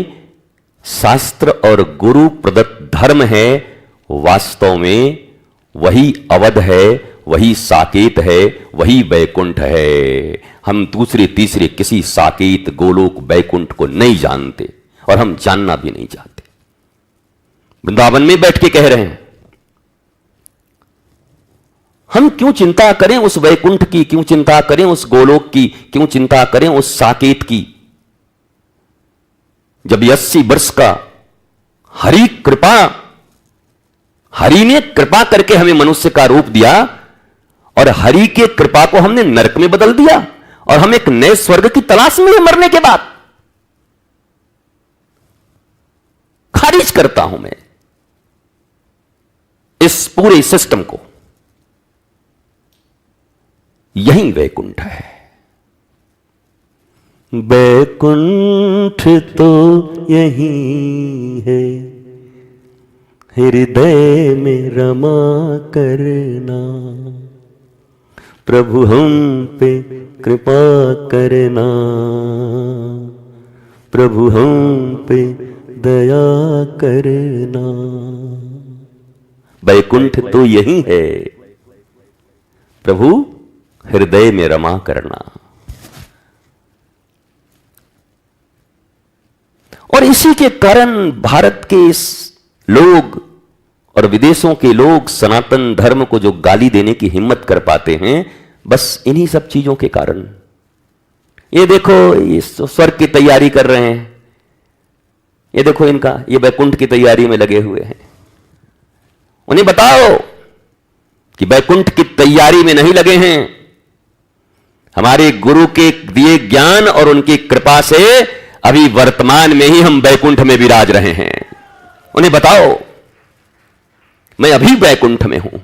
शास्त्र और गुरु प्रदत्त धर्म है, वास्तव में वही अवध है, वही साकेत है, वही वैकुंठ है। हम दूसरे तीसरे किसी साकेत, गोलोक, वैकुंठ को नहीं जानते और हम जानना भी नहीं चाहते। वृंदावन में बैठ के कह रहे हैं, हम क्यों चिंता करें उस वैकुंठ की, क्यों चिंता करें उस गोलोक की, क्यों चिंता करें उस साकेत की, जब 80 वर्ष का हरि ने कृपा करके हमें मनुष्य का रूप दिया और हरि के कृपा को हमने नरक में बदल दिया और हम एक नए स्वर्ग की तलाश में हैं मरने के बाद। खारिज करता हूं मैं इस पूरे सिस्टम को। यही वैकुंठ है। वैकुंठ तो यही हृदय में रमा करना, प्रभु हम पे कृपा करना, प्रभु हम पे दया करना। बैकुंठ तो यही है, प्रभु हृदय में रमा करना। और इसी के कारण भारत के इस लोग और विदेशों के लोग सनातन धर्म को जो गाली देने की हिम्मत कर पाते हैं, बस इन्हीं सब चीजों के कारण। ये देखो, ये स्वर्ग की तैयारी कर रहे हैं, ये देखो इनका, ये बैकुंठ की तैयारी में लगे हुए हैं। उन्हें बताओ कि बैकुंठ की तैयारी में नहीं लगे हैं, हमारे गुरु के दिए ज्ञान और उनकी कृपा से अभी वर्तमान में ही हम बैकुंठ में विराज रहे हैं। उन्हें बताओ मैं अभी बैकुंठ में हूं।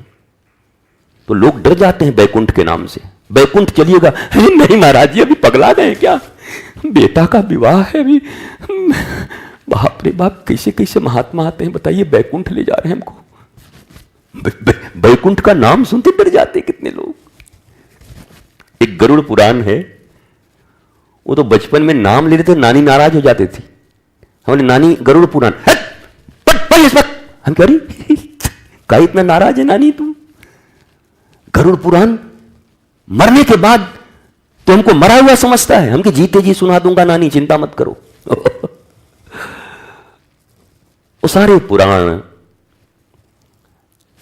तो लोग डर जाते हैं बैकुंठ के नाम से। बैकुंठ चलिएगा, नहीं महाराज जी अभी पगला गए क्या, बेटा का विवाह है अभी। बाप रे बाप, कैसे कैसे महात्मा आते हैं बताइए, बैकुंठ ले जा रहे हैं हमको। बैकुंठ का नाम सुनते डर जाते कितने लोग। एक गरुड़ पुराण है, वो तो बचपन में नाम ले रहे थे, नानी नाराज हो जाती थी। हमने नानी गरुड़ पुराण हम कह रही का इतना नाराज है नानी तू। गरुड़ पुराण मरने के बाद तो हमको मरा हुआ समझता है, हमके जीते जी सुना दूंगा नानी, चिंता मत करो। वो सारे पुराण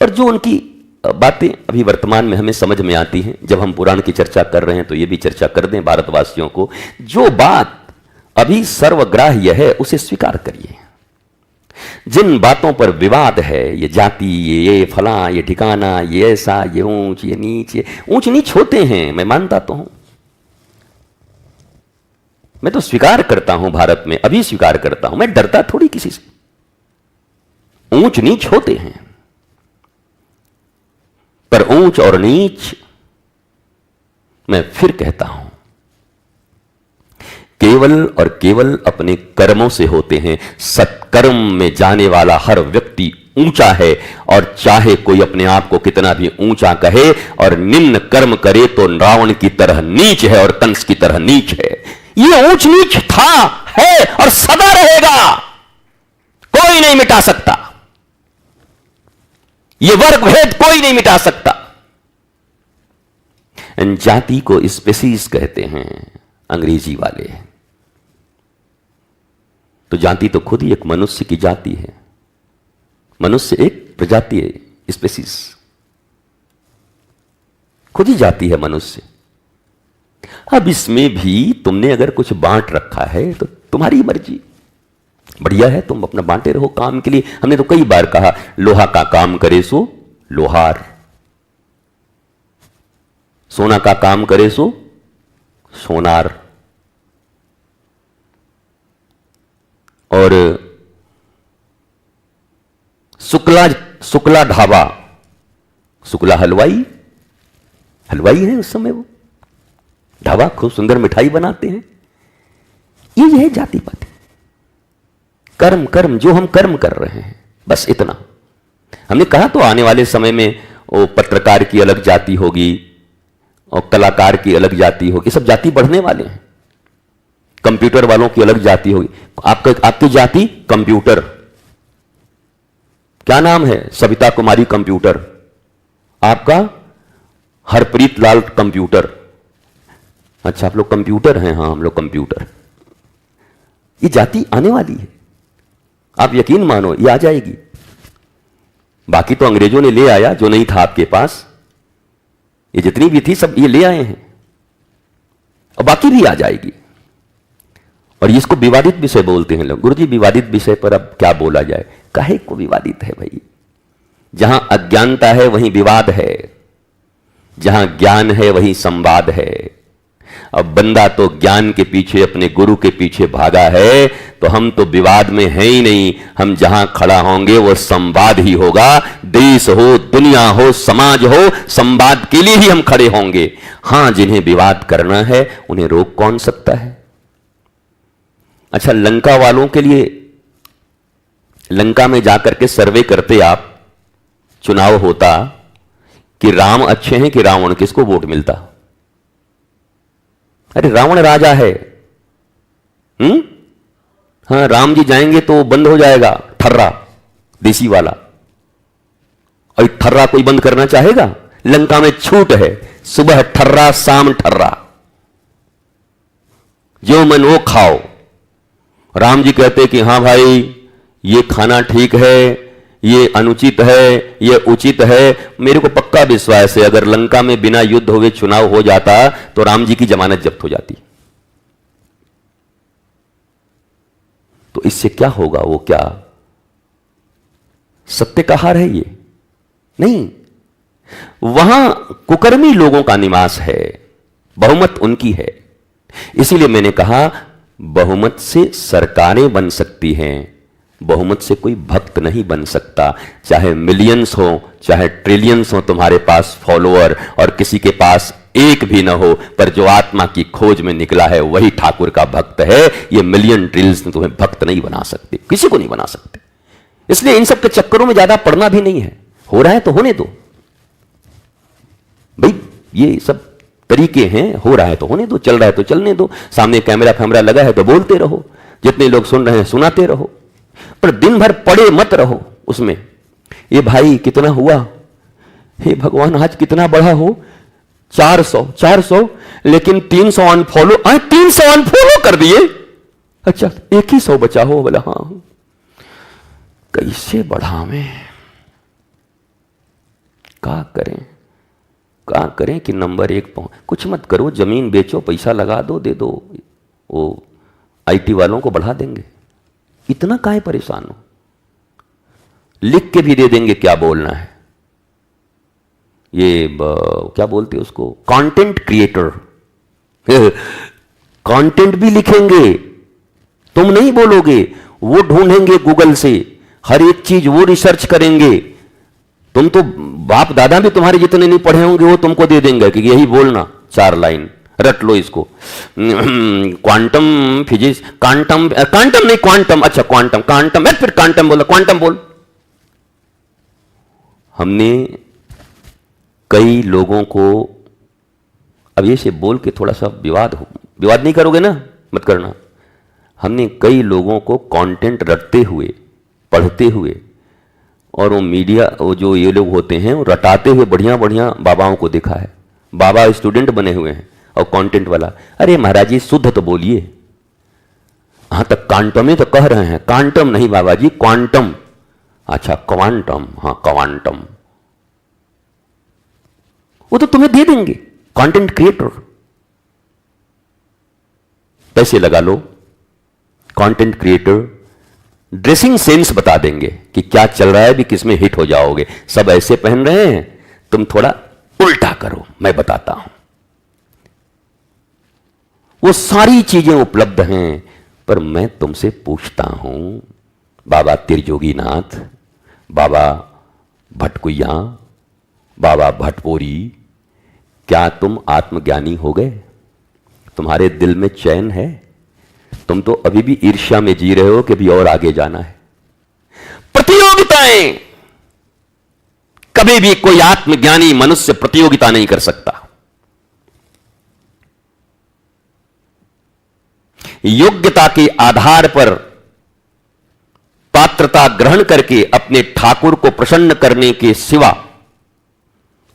और जो उनकी बातें अभी वर्तमान में हमें समझ में आती हैं। जब हम पुराण की चर्चा कर रहे हैं तो ये भी चर्चा कर दें भारतवासियों को, जो बात अभी सर्वग्राह्य है उसे स्वीकार करिए। जिन बातों पर विवाद है, ये जाति, ये फला, ये ठिकाना, ये ऐसा, ये ऊंच, ये नीच, ये ऊंच नीच होते हैं, मैं मानता तो हूं। मैं तो स्वीकार करता हूं, भारत में अभी स्वीकार करता हूं, मैं डरता थोड़ी किसी से। ऊंच नीच होते हैं, पर ऊंच और नीच मैं फिर कहता हूं केवल और केवल अपने कर्मों से होते हैं। सत्कर्म में जाने वाला हर व्यक्ति ऊंचा है, और चाहे कोई अपने आप को कितना भी ऊंचा कहे और निम्न कर्म करे तो रावण की तरह नीच है और कंस की तरह नीच है। ये ऊंच नीच था, है और सदा रहेगा, कोई नहीं मिटा सकता। ये वर्ग भेद कोई नहीं मिटा सकता। जाति को स्पेसीज कहते हैं अंग्रेजी वाले, तो जाति तो खुद ही एक मनुष्य की जाति है। मनुष्य एक प्रजाति है, स्पेसीज खुद ही जाति है मनुष्य। अब इसमें भी तुमने अगर कुछ बांट रखा है तो तुम्हारी मर्जी, बढ़िया है, तुम अपना बांटे रहो काम के लिए। हमने तो कई बार कहा, लोहा का काम करे सो लोहार, सोना का काम करे सो सोनार। और शुक्ला ढाबा, शुक्ला हलवाई, हलवाई है उस समय वो, ढाबा खूब सुंदर मिठाई बनाते हैं। ये है जाति पाति, कर्म कर्म जो हम कर्म कर रहे हैं, बस इतना। हमने कहा तो आने वाले समय में वो पत्रकार की अलग जाति होगी और कलाकार की अलग जाति होगी, सब जाति बढ़ने वाले हैं। कंप्यूटर वालों की अलग जाति होगी। आपकी जाति कंप्यूटर, क्या नाम है? सविता कुमारी कंप्यूटर। आपका हरप्रीत लाल कंप्यूटर। अच्छा, आप लोग कंप्यूटर हैं? हाँ, हम लोग कंप्यूटर। ये जाति आने वाली है, आप यकीन मानो, ये आ जाएगी। बाकी तो अंग्रेजों ने ले आया, जो नहीं था आपके पास, ये जितनी भी थी सब ये ले आए हैं, और बाकी भी आ जाएगी। और इसको विवादित विषय बोलते हैं लोग। गुरुजी, विवादित विषय पर अब क्या बोला जाए? काहे को विवादित है भाई? जहां अज्ञानता है वहीं विवाद है, जहां ज्ञान है वहीं संवाद है। अब बंदा तो ज्ञान के पीछे, अपने गुरु के पीछे भागा है, तो हम तो विवाद में है ही नहीं। हम जहां खड़ा होंगे वो संवाद ही होगा। देश हो, दुनिया हो, समाज हो, संवाद के लिए ही हम खड़े होंगे। हां, जिन्हें विवाद करना है उन्हें रोक कौन सकता है? अच्छा, लंका वालों के लिए लंका में जाकर के सर्वे करते आप, चुनाव होता कि राम अच्छे हैं कि रावण, किसको वोट मिलता? अरे रावण राजा है। हाँ, राम जी जाएंगे तो बंद हो जाएगा ठर्रा, देसी वाला। और ठर्रा कोई बंद करना चाहेगा? लंका में छूट है, सुबह ठर्रा शाम ठर्रा, जो मन वो खाओ। राम जी कहते कि हां भाई ये खाना ठीक है, ये अनुचित है, ये उचित है। मेरे को पक्का विश्वास है अगर लंका में बिना युद्ध हुए चुनाव हो जाता तो राम जी की जमानत जब्त हो जाती। तो इससे क्या होगा? वो क्या सत्य का हार है? ये नहीं। वहां कुकर्मी लोगों का निवास है, बहुमत उनकी है। इसीलिए मैंने कहा बहुमत से सरकारें बन सकती हैं, बहुमत से कोई भक्त नहीं बन सकता। चाहे मिलियंस हो, चाहे ट्रिलियंस हो तुम्हारे पास फॉलोअर, और किसी के पास एक भी ना हो, पर जो आत्मा की खोज में निकला है वही ठाकुर का भक्त है। ये मिलियन ट्रिलियंस तुम्हें भक्त नहीं बना सकते, किसी को नहीं बना सकते। इसलिए इन सब के चक्करों में ज्यादा पड़ना भी नहीं है। हो रहा है तो होने दो भाई, ये सब तरीके हैं। हो रहा है तो होने दो, चल रहा है तो चलने दो। सामने कैमरा फैमरा लगा है तो बोलते रहो, जितने लोग सुन रहे हैं सुनाते रहो, पर दिन भर पड़े मत रहो उसमें। ये भाई कितना हुआ, हे भगवान आज कितना बढ़ा हो, 400, लेकिन 300 अनफॉलो, 300 अनफॉलो कर दिए। अच्छा, एक ही 100 बचा हो। बोला हाँ, कैसे बढ़ा मैं, क्या करें कि नंबर 1 पहुंच। कुछ मत करो, जमीन बेचो, पैसा लगा दो, दे दो, वो आईटी वालों को बढ़ा देंगे। इतना काहे परेशान हो, लिख के भी दे देंगे क्या बोलना है। ये क्या बोलते हैं उसको, कंटेंट क्रिएटर, कंटेंट भी लिखेंगे, तुम नहीं बोलोगे, वो ढूंढेंगे गूगल से, हर एक चीज वो रिसर्च करेंगे। तुम तो बाप दादा भी तुम्हारे जितने नहीं पढ़े होंगे वो तुमको दे देंगे कि यही बोलना, 4 लाइन रट लो इसको। क्वांटम फिजिक्स, क्वांटम नहीं क्वांटम, अच्छा क्वांटम फिर क्वांटम बोला, क्वांटम बोल। हमने कई लोगों को, अब ये से बोल के थोड़ा सा विवाद नहीं करोगे ना, मत करना। हमने कई लोगों को कंटेंट रटते हुए, पढ़ते हुए, और वो मीडिया, वो जो ये लोग होते हैं वो रटाते हुए बढ़िया बढ़िया बाबाओं को देखा है। बाबा स्टूडेंट बने हुए हैं और कंटेंट वाला, अरे महाराज जी शुद्ध तो बोलिए। हाँ तक क्वांटम ही तो कह रहे हैं, क्वांटम नहीं बाबा जी, क्वांटम। अच्छा क्वांटम, हाँ क्वांटम, वो तो तुम्हें दे देंगे कंटेंट क्रिएटर। पैसे लगा लो, कंटेंट क्रिएटर ड्रेसिंग सेंस बता देंगे कि क्या चल रहा है, भी किसमें हिट हो जाओगे। सब ऐसे पहन रहे हैं, तुम थोड़ा उल्टा करो, मैं बताता हूं। वो सारी चीजें उपलब्ध हैं, पर मैं तुमसे पूछता हूं, बाबा त्रिजोगीनाथ, बाबा भटकुइया, बाबा भटपोरी, क्या तुम आत्मज्ञानी हो गए? तुम्हारे दिल में चैन है? तुम तो अभी भी ईर्ष्या में जी रहे हो कि भी और आगे जाना है। प्रतियोगिताएं, कभी भी कोई आत्मज्ञानी मनुष्य प्रतियोगिता नहीं कर सकता। योग्यता के आधार पर पात्रता ग्रहण करके अपने ठाकुर को प्रसन्न करने के सिवा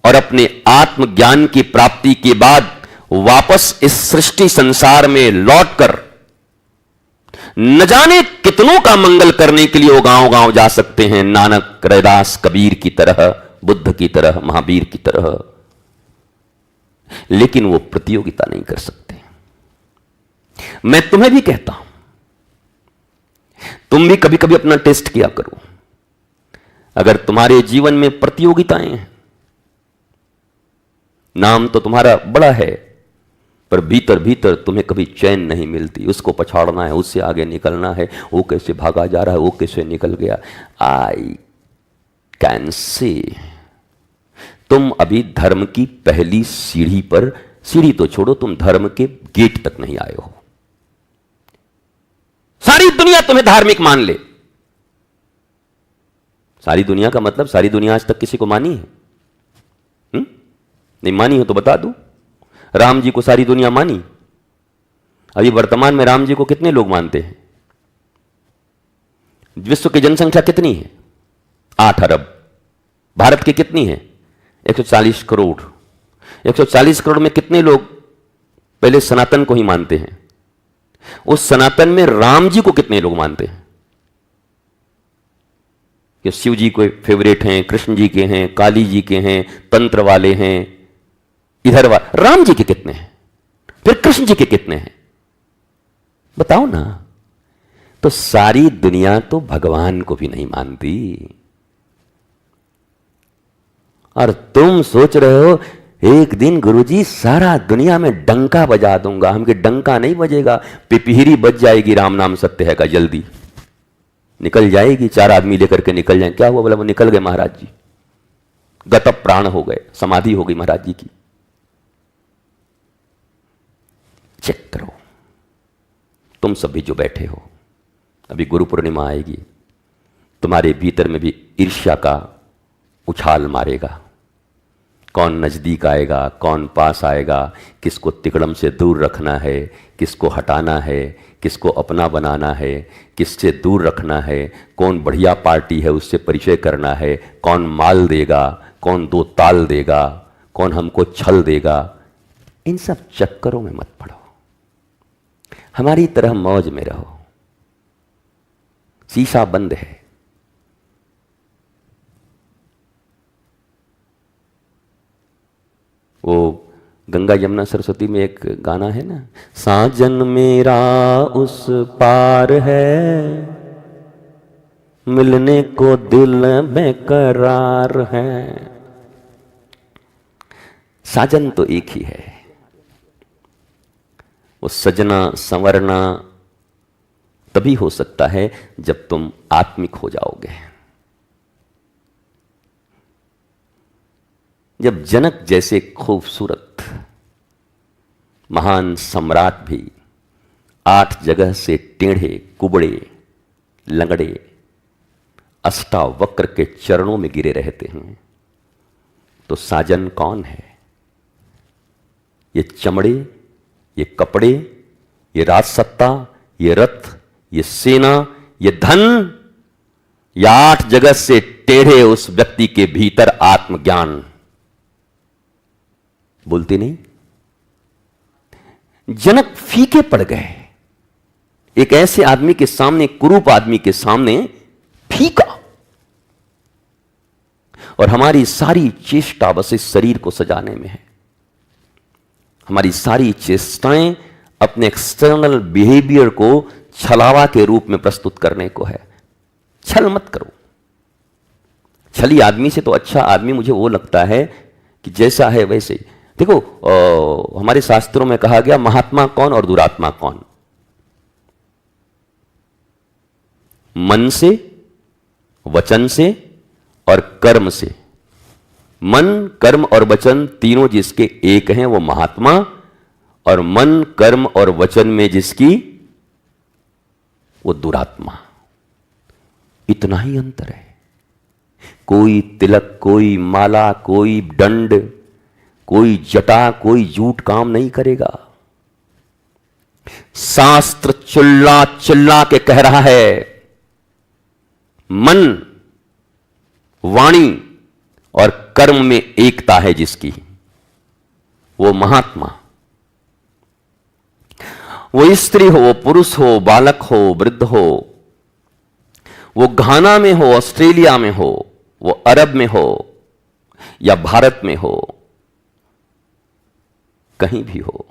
और अपने आत्मज्ञान की प्राप्ति के बाद वापस इस सृष्टि संसार में लौटकर न जाने कितनों का मंगल करने के लिए वो गांव गांव जा सकते हैं, नानक, रैदास, कबीर की तरह, बुद्ध की तरह, महावीर की तरह, लेकिन वो प्रतियोगिता नहीं कर सकते। मैं तुम्हें भी कहता हूं, तुम भी कभी कभी अपना टेस्ट किया करो। अगर तुम्हारे जीवन में प्रतियोगिताएं हैं, नाम तो तुम्हारा बड़ा है, पर भीतर भीतर तुम्हें कभी चैन नहीं मिलती। उसको पछाड़ना है, उससे आगे निकलना है, वो कैसे भागा जा रहा है, वो कैसे निकल गया। आई कैन सी तुम अभी धर्म की पहली सीढ़ी पर, सीढ़ी तो छोड़ो, तुम धर्म के गेट तक नहीं आए हो। सारी दुनिया तुम्हें धार्मिक मान ले, सारी दुनिया का मतलब सारी दुनिया आज तक किसी को मानी है? नहीं मानी हो तो बता दूं। राम जी को सारी दुनिया मानी? अभी वर्तमान में राम जी को कितने लोग मानते हैं? विश्व की जनसंख्या कितनी है? 8 अरब। भारत की कितनी है? 140 करोड़। 140 करोड़ में कितने लोग पहले सनातन को ही मानते हैं? उस सनातन में राम जी को कितने लोग मानते हैं? कि शिव जी को फेवरेट हैं, कृष्ण जी के हैं, काली जी के हैं, तंत्र वाले हैं, इधर वाले। राम जी के कितने हैं? फिर कृष्ण जी के कितने हैं? बताओ ना। तो सारी दुनिया तो भगवान को भी नहीं मानती, और तुम सोच रहे हो एक दिन गुरुजी सारा दुनिया में डंका बजा दूंगा। हमके डंका नहीं बजेगा, पिपीहिरी बज जाएगी, राम नाम सत्य है का जल्दी निकल जाएगी। 4 आदमी लेकर के निकल जाए। क्या हुआ? बोला वो निकल गए महाराज जी, गत प्राण हो गए, समाधि हो गई महाराज जी की। चेक करो तुम सब भी जो बैठे हो, अभी गुरु पूर्णिमा आएगी, तुम्हारे भीतर में भी ईर्ष्या का उछाल मारेगा। कौन नजदीक आएगा, कौन पास आएगा, किसको तिकड़म से दूर रखना है, किसको हटाना है, किसको अपना बनाना है, किससे दूर रखना है, कौन बढ़िया पार्टी है उससे परिचय करना है, कौन माल देगा, कौन 2 ताल देगा, कौन हमको छल देगा। इन सब चक्करों में मत पड़ो, हमारी तरह मौज में रहो। शीशा बंद है। वो गंगा यमुना सरस्वती में एक गाना है ना, साजन मेरा उस पार है, मिलने को दिल में करार है। साजन तो एक ही है। वो सजना संवरना तभी हो सकता है जब तुम आत्मिक हो जाओगे। जब जनक जैसे खूबसूरत महान सम्राट भी 8 जगह से टेढ़े कुबड़े लंगड़े अष्टावक्र के चरणों में गिरे रहते हैं, तो साजन कौन है? ये चमड़े, ये कपड़े, ये राजसत्ता, ये रथ, ये सेना, ये धन, या 8 जगह से टेढ़े उस व्यक्ति के भीतर आत्मज्ञान? बोलती नहीं। जनक फीके पड़ गए एक ऐसे आदमी के सामने, कुरूप आदमी के सामने फीका। और हमारी सारी चेष्टा बस इस शरीर को सजाने में है। हमारी सारी चेष्टाएं अपने एक्सटर्नल बिहेवियर को छलावा के रूप में प्रस्तुत करने को है। छल मत करो। छली आदमी से तो अच्छा आदमी मुझे वो लगता है कि जैसा है वैसे ही। देखो हमारे शास्त्रों में कहा गया महात्मा कौन और दुरात्मा कौन? मन से, वचन से और कर्म से। मन, कर्म और वचन तीनों जिसके एक हैं वो महात्मा, और मन, कर्म और वचन में जिसकी वो दुरात्मा। इतना ही अंतर है। कोई तिलक, कोई माला, कोई दंड, कोई जटा, कोई झूठ काम नहीं करेगा। शास्त्र चिल्ला चिल्ला के कह रहा है, मन, वाणी और कर्म में एकता है जिसकी, वो महात्मा। वो स्त्री हो, वो पुरुष हो, बालक हो, वृद्ध हो, वो घाना में हो, ऑस्ट्रेलिया में हो, वो अरब में हो या भारत में हो, कहीं भी हो,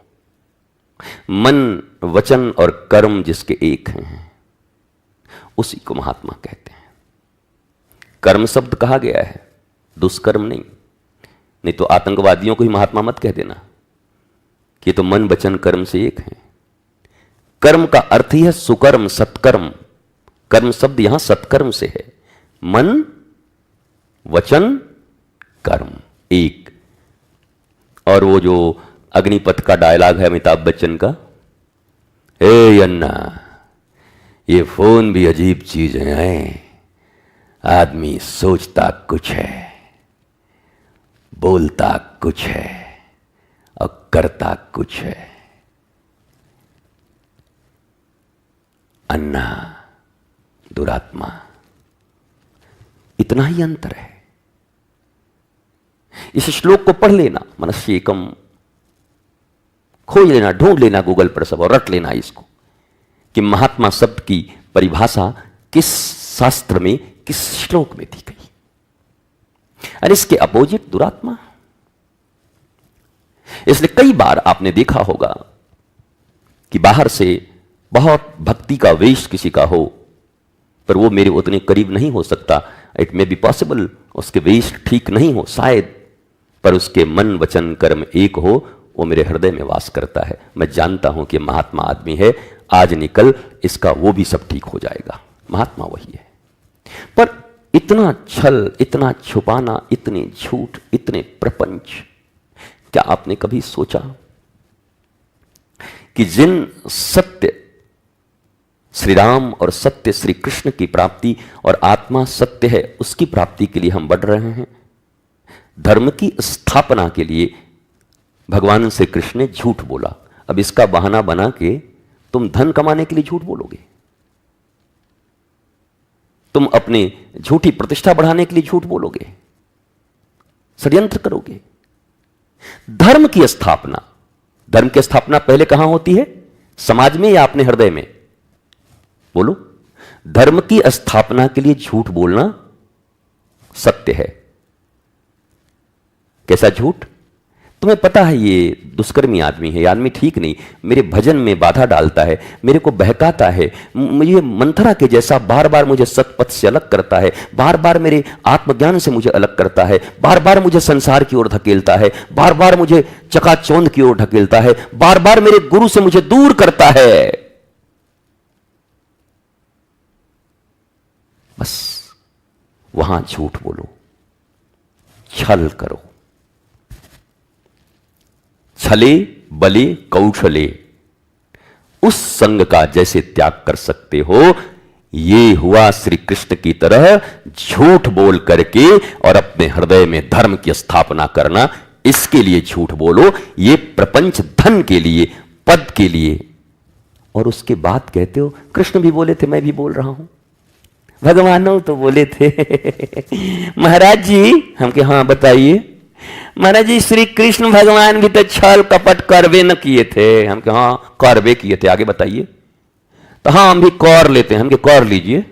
मन, वचन और कर्म जिसके एक हैं उसी को महात्मा कहते हैं। कर्म शब्द कहा गया है, दुष्कर्म नहीं तो आतंकवादियों को ही महात्मा मत कह देना कि तो मन, वचन, कर्म से एक हैं। कर्म का अर्थ ही है सुकर्म, सत्कर्म। कर्म शब्द यहां सत्कर्म से है। मन, वचन, कर्म एक। और वो जो अग्निपथ का डायलॉग है अमिताभ बच्चन का, ए अन्ना ये फोन भी अजीब चीज है, आदमी सोचता कुछ है, बोलता कुछ है और करता कुछ है। अन्ना, दुरात्मा, इतना ही अंतर है। इस श्लोक को पढ़ लेना, मनस्य एकम, खोज लेना, ढूंढ लेना गूगल पर सब और रट लेना इसको कि महात्मा शब्द की परिभाषा किस शास्त्र में, किस श्लोक में दी गई। और इसके अपोजिट दुरात्मा। इसलिए कई बार आपने देखा होगा कि बाहर से बहुत भक्ति का वेश किसी का हो, पर वो मेरे उतने करीब नहीं हो सकता। इट मे बी पॉसिबल उसके वेश ठीक नहीं हो शायद, पर उसके मन वचन कर्म एक हो, वो मेरे हृदय में वास करता है। मैं जानता हूं कि महात्मा आदमी है, आज निकल इसका वो भी सब ठीक हो जाएगा। महात्मा वही है। पर इतना छल, इतना छुपाना, इतने झूठ, इतने प्रपंच, क्या आपने कभी सोचा कि जिन सत्य श्री राम और सत्य श्री कृष्ण की प्राप्ति और आत्मा सत्य है उसकी प्राप्ति के लिए हम बढ़ रहे हैं, धर्म की स्थापना के लिए भगवान श्री कृष्ण ने झूठ बोला। अब इसका बहाना बना के तुम धन कमाने के लिए झूठ बोलोगे, तुम अपने झूठी प्रतिष्ठा बढ़ाने के लिए झूठ बोलोगे, षड्यंत्र करोगे। धर्म की स्थापना, धर्म की स्थापना पहले कहां होती है? समाज में या अपने हृदय में? बोलो। धर्म की स्थापना के लिए झूठ बोलना सत्य है। कैसा झूठ? तुम्हें पता है ये दुष्कर्मी आदमी है, ये आदमी ठीक नहीं, मेरे भजन में बाधा डालता है, मेरे को बहकाता है, मुझे मंथरा के जैसा बार बार मुझे सतपथ से अलग करता है, बार बार मेरे आत्मज्ञान से मुझे अलग करता है, बार बार मुझे संसार की ओर धकेलता है, बार बार मुझे चकाचौंध की ओर ढकेलता है, बार बार मेरे गुरु से मुझे दूर करता है। बस वहां झूठ बोलो, छल करो। छले बले कौशले, उस संग का जैसे त्याग कर सकते हो, ये हुआ श्री कृष्ण की तरह झूठ बोल करके और अपने हृदय में धर्म की स्थापना करना। इसके लिए झूठ बोलो, ये प्रपंच धन के लिए, पद के लिए। और उसके बाद कहते हो कृष्ण भी बोले थे, मैं भी बोल रहा हूं, भगवानों तो बोले थे। महाराज जी हम के हाँ बताइए। महाराज जी श्री कृष्ण भगवान भी तो छल कपट करवे न किए थे। हम के हाँ करवे किए थे, आगे बताइए। तो हाँ हम भी कर लेते हैं, हम के कर लीजिए।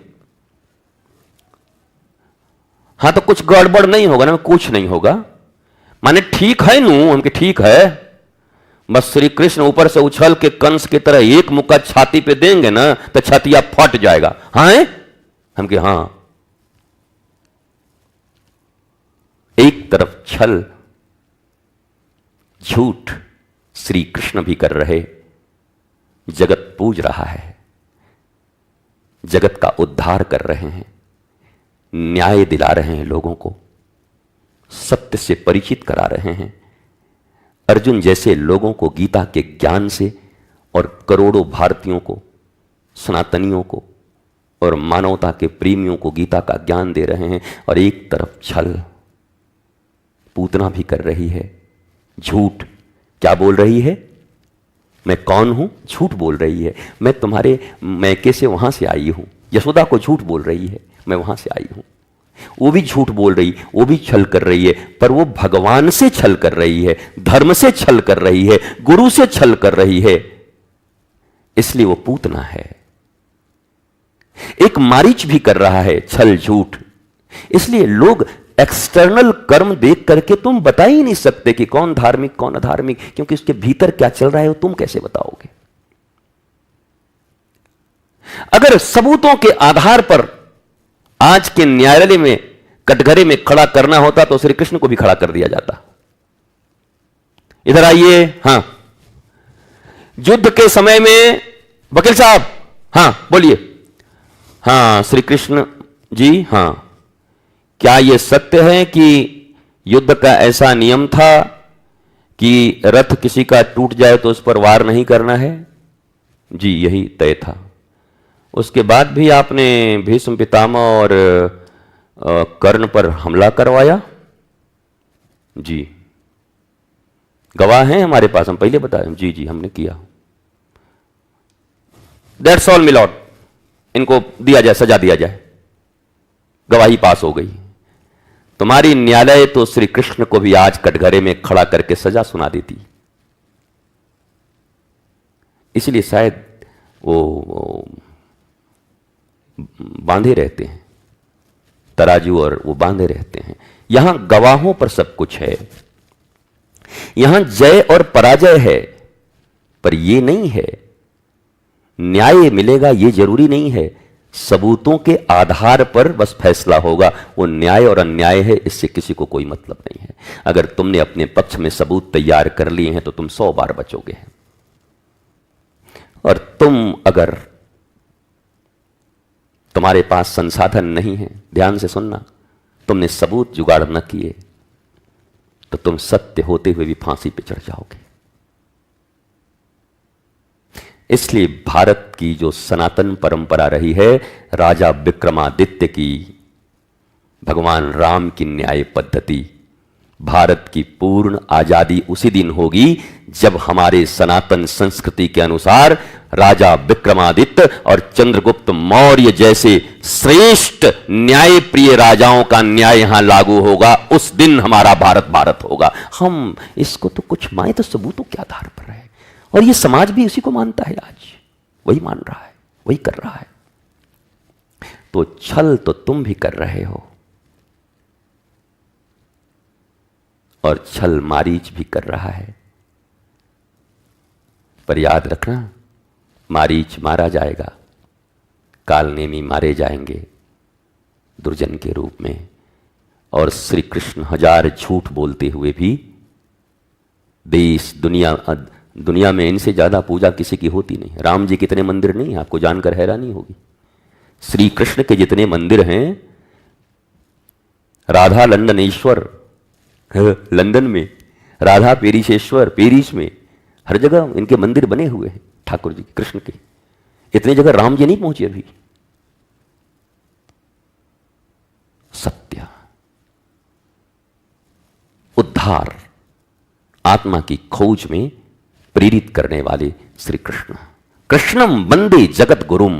हाँ तो कुछ गड़बड़ नहीं होगा ना? कुछ नहीं होगा माने ठीक है नू? हम के ठीक है। बस श्री कृष्ण ऊपर से उछल के कंस की तरह एक मुक्का छाती पे देंगे ना तो छातिया फट जाएगा। हाँ हम के हाँ। एक तरफ छल झूठ श्री कृष्ण भी कर रहे, जगत पूज रहा है, जगत का उद्धार कर रहे हैं, न्याय दिला रहे हैं, लोगों को सत्य से परिचित करा रहे हैं। अर्जुन जैसे लोगों को गीता के ज्ञान से और करोड़ों भारतीयों को, सनातनियों को और मानवता के प्रेमियों को गीता का ज्ञान दे रहे हैं। और एक तरफ छल पूतना भी कर रही है, झूठ क्या बोल रही है? मैं कौन हूं? झूठ बोल रही है। मैं तुम्हारे मैके से वहां से आई हूं। यशोदा को झूठ बोल रही है, मैं वहां से आई हूं। वो भी झूठ बोल रही, वो भी छल कर रही है, पर वो भगवान से छल कर रही है, धर्म से छल कर रही है, गुरु से छल कर रही है, इसलिए वो पूतना है। एक मारीच भी कर रहा है छल झूठ। इसलिए लोग एक्सटर्नल कर्म देख करके तुम बता ही नहीं सकते कि कौन धार्मिक कौन अधार्मिक, क्योंकि उसके भीतर क्या चल रहा है वो तुम कैसे बताओगे? अगर सबूतों के आधार पर आज के न्यायालय में कटघरे में खड़ा करना होता तो श्री कृष्ण को भी खड़ा कर दिया जाता। इधर आइए। हां, युद्ध के समय में वकील साहब, हां बोलिए। हां श्री कृष्ण जी, हां क्या यह सत्य है कि युद्ध का ऐसा नियम था कि रथ किसी का टूट जाए तो उस पर वार नहीं करना है? जी यही तय था। उसके बाद भी आपने भीष्म पितामह और कर्ण पर हमला करवाया? जी, गवाह हैं हमारे पास, हम पहले बताए। जी जी, हमने किया। दैट्स ऑल मिलॉर्ड, इनको दिया जाए, सजा दिया जाए। गवाही पास हो गई। तुम्हारी न्यायालय तो श्री कृष्ण को भी आज कटघरे में खड़ा करके सजा सुना देती। इसलिए शायद वो बांधे रहते हैं तराजू, और वो बांधे रहते हैं। यहां गवाहों पर सब कुछ है, यहां जय और पराजय है, पर यह नहीं है न्याय मिलेगा, यह जरूरी नहीं है। सबूतों के आधार पर बस फैसला होगा, वो न्याय और अन्याय है, इससे किसी को कोई मतलब नहीं है। अगर तुमने अपने पक्ष में सबूत तैयार कर लिए हैं तो तुम 100 बार बचोगे। और तुम अगर तुम्हारे पास संसाधन नहीं है, ध्यान से सुनना, तुमने सबूत जुगाड़ न किए तो तुम सत्य होते हुए भी फांसी पे चढ़ जाओगे। इसलिए भारत की जो सनातन परंपरा रही है, राजा विक्रमादित्य की, भगवान राम की न्याय पद्धति, भारत की पूर्ण आजादी उसी दिन होगी जब हमारे सनातन संस्कृति के अनुसार राजा विक्रमादित्य और चंद्रगुप्त मौर्य जैसे श्रेष्ठ न्याय प्रिय राजाओं का न्याय यहां लागू होगा। उस दिन हमारा भारत भारत होगा। हम इसको तो कुछ माने तो सबूतों के आधार पर है, और ये समाज भी उसी को मानता है, आज वही मान रहा है, वही कर रहा है। तो छल तो तुम भी कर रहे हो, और छल मारीच भी कर रहा है। पर याद रखना, मारीच मारा जाएगा, कालनेमी मारे जाएंगे दुर्जन के रूप में, और श्री कृष्ण 1000 झूठ बोलते हुए भी देश दुनिया में इनसे ज्यादा पूजा किसी की होती नहीं। राम जी कितने मंदिर नहीं, आपको जानकर हैरानी होगी। श्री कृष्ण के जितने मंदिर हैं, राधा लंदनेश्वर लंदन में, राधा पेरिसेश्वर पेरिस में, हर जगह इनके मंदिर बने हुए हैं ठाकुर जी कृष्ण के। इतनी जगह राम जी नहीं पहुंचे अभी। सत्य, उद्धार, आत्मा की खोज में प्रेरित करने वाले श्री कृष्ण। कृष्णम वंदे जगत गुरुम।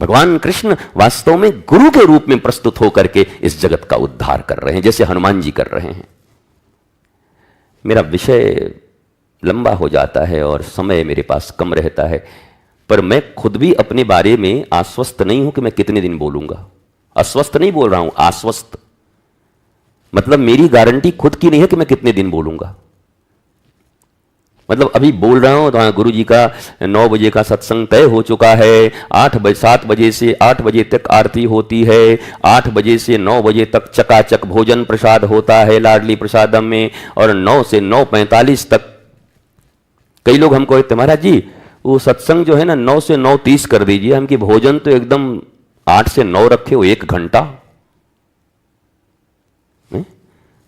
भगवान कृष्ण वास्तव में गुरु के रूप में प्रस्तुत होकर के इस जगत का उद्धार कर रहे हैं, जैसे हनुमान जी कर रहे हैं। मेरा विषय लंबा हो जाता है और समय मेरे पास कम रहता है, पर मैं खुद भी अपने बारे में आश्वस्त नहीं हूं कि मैं कितने दिन बोलूंगा। अस्वस्थ नहीं बोल रहा हूं, आश्वस्त मतलब मेरी गारंटी खुद की नहीं है कि मैं कितने दिन बोलूंगा। मतलब अभी बोल रहा हूं तो गुरु जी का 9 बजे का सत्संग तय हो चुका है। 7 बजे से 8 बजे तक आरती होती है। 8 बजे से 9 बजे तक चकाचक भोजन प्रसाद होता है लाडली प्रसादम में, और 9 से 9:45 तक कई लोग हमको कहते महाराज जी वो सत्संग जो है ना 9 से 9:30 कर दीजिए, हम कि भोजन तो एकदम 8 से 9 रखे हो, 1 घंटा।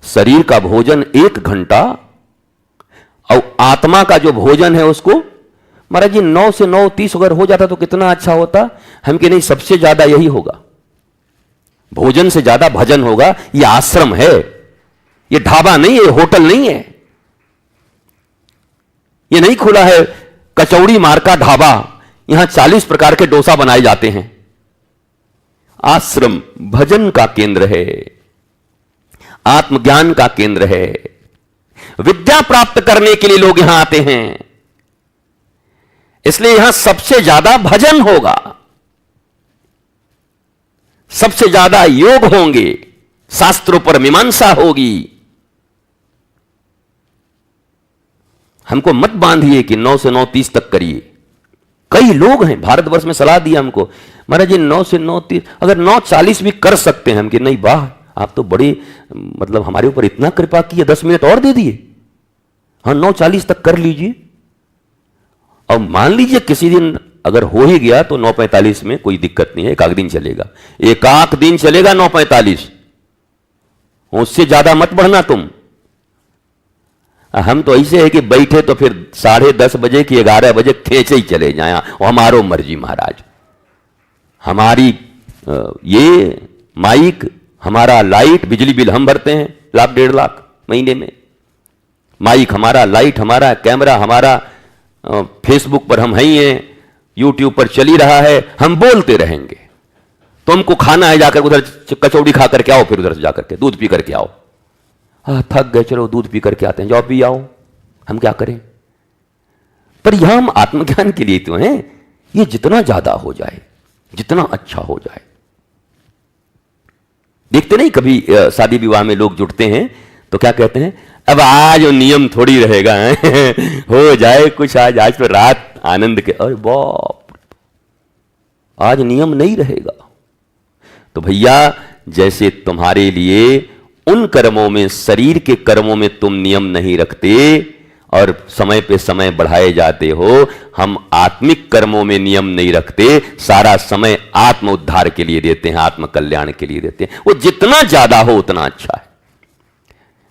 शरीर का भोजन 1 घंटा, और आत्मा का जो भोजन है उसको महाराज जी 9 से 9:30 अगर हो जाता तो कितना अच्छा होता। हम कि नहीं, सबसे ज्यादा यही होगा, भोजन से ज्यादा भजन होगा। ये आश्रम है, ये ढाबा नहीं है, होटल नहीं है, ये नहीं खुला है कचौड़ी मार्का ढाबा, यहां 40 प्रकार के डोसा बनाए जाते हैं। आश्रम भजन का केंद्र है, आत्मज्ञान का केंद्र है, विद्या प्राप्त करने के लिए लोग यहां आते हैं। इसलिए यहां सबसे ज्यादा भजन होगा, सबसे ज्यादा योग होंगे, शास्त्रों पर मीमांसा होगी। हमको मत बांधिए कि 9 से 9:30 तक करिए। कई लोग हैं भारतवर्ष में सलाह दिया हमको, महाराज जी 9 से 9:30, अगर 9:40 भी कर सकते हैं हम कि नहीं, वाह आप तो बड़े मतलब हमारे ऊपर इतना कृपा की है, 10 मिनट और दे दिए। हाँ 9:40 तक कर लीजिए। और मान लीजिए किसी दिन अगर हो ही गया तो 9:45 में कोई दिक्कत नहीं है, एक आध दिन चलेगा, एक आध दिन चलेगा 9:45, उससे ज्यादा मत बढ़ना तुम। हम तो ऐसे है कि बैठे तो फिर 10:30 बजे की 11 बजे खेचे ही चले जाए, और हमारो मर्जी महाराज, हमारी ये माइक, हमारा लाइट, बिजली बिल हम भरते हैं 1,00,000-1,50,000 महीने में। माइक हमारा, लाइट हमारा, कैमरा हमारा, फेसबुक पर हम ही हैं, यूट्यूब पर चली रहा है, हम बोलते रहेंगे। तुमको खाना है, जाकर उधर कचौड़ी खा करके आओ, फिर उधर से जाकर के दूध पी करके आओ। थक गए, चलो दूध पी करके आते हैं, जाओ पी आओ, हम क्या करें। पर यहां हम आत्मज्ञान के लिए तो हैं, ये जितना ज्यादा हो जाए, जितना अच्छा हो जाए। देखते नहीं कभी शादी विवाह में लोग जुटते हैं तो क्या कहते हैं, अब आज नियम थोड़ी रहेगा हो जाए कुछ, आज तो रात आनंद के। अरे बाप, आज नियम नहीं रहेगा। तो भैया, जैसे तुम्हारे लिए उन कर्मों में, शरीर के कर्मों में तुम नियम नहीं रखते और समय पे समय बढ़ाए जाते हो, हम आत्मिक कर्मों में नियम नहीं रखते, सारा समय आत्म उद्धार के लिए देते हैं, आत्म कल्याण के लिए देते हैं। वो जितना ज्यादा हो उतना अच्छा है।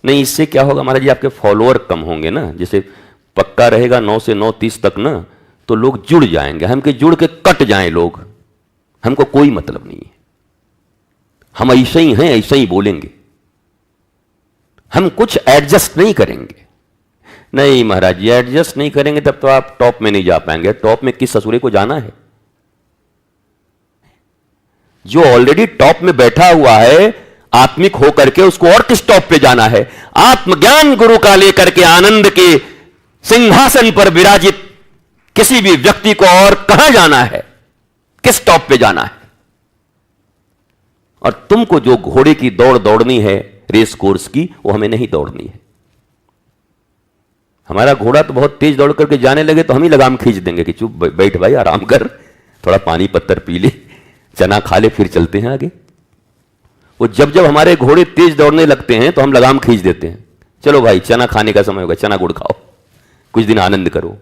नहीं, इससे क्या होगा महाराज जी, आपके फॉलोअर कम होंगे ना। जैसे पक्का रहेगा 9 से 9:30 तक ना, तो लोग जुड़ जाएंगे। हम के जुड़ के कट जाएं लोग, हमको कोई मतलब नहीं है। हम ऐसे ही हैं, ऐसे ही बोलेंगे, हम कुछ एडजस्ट नहीं करेंगे। नहीं महाराज जी, एडजस्ट नहीं करेंगे तब तो आप टॉप में नहीं जा पाएंगे। टॉप में किस ससुरे को जाना है? जो ऑलरेडी टॉप में बैठा हुआ है आत्मिक होकर के, उसको और किस टॉप पे जाना है? आत्मज्ञान गुरु का लेकर के आनंद के सिंहासन पर विराजित किसी भी व्यक्ति को और कहां जाना है, किस टॉप पे जाना है? और तुमको जो घोड़े की दौड़ दौड़नी है, रेस कोर्स की, वो हमें नहीं दौड़नी है। हमारा घोड़ा तो बहुत तेज दौड़ करके जाने लगे तो हम ही लगाम खींच देंगे कि चुप बैठ भाई, आराम कर, थोड़ा पानी पत्तर पी ले, चना खा ले, फिर चलते हैं आगे। वो जब जब हमारे घोड़े तेज दौड़ने लगते हैं तो हम लगाम खींच देते हैं, चलो भाई चना खाने का समय होगा, चना गुड़ खाओ, कुछ दिन आनंद करो।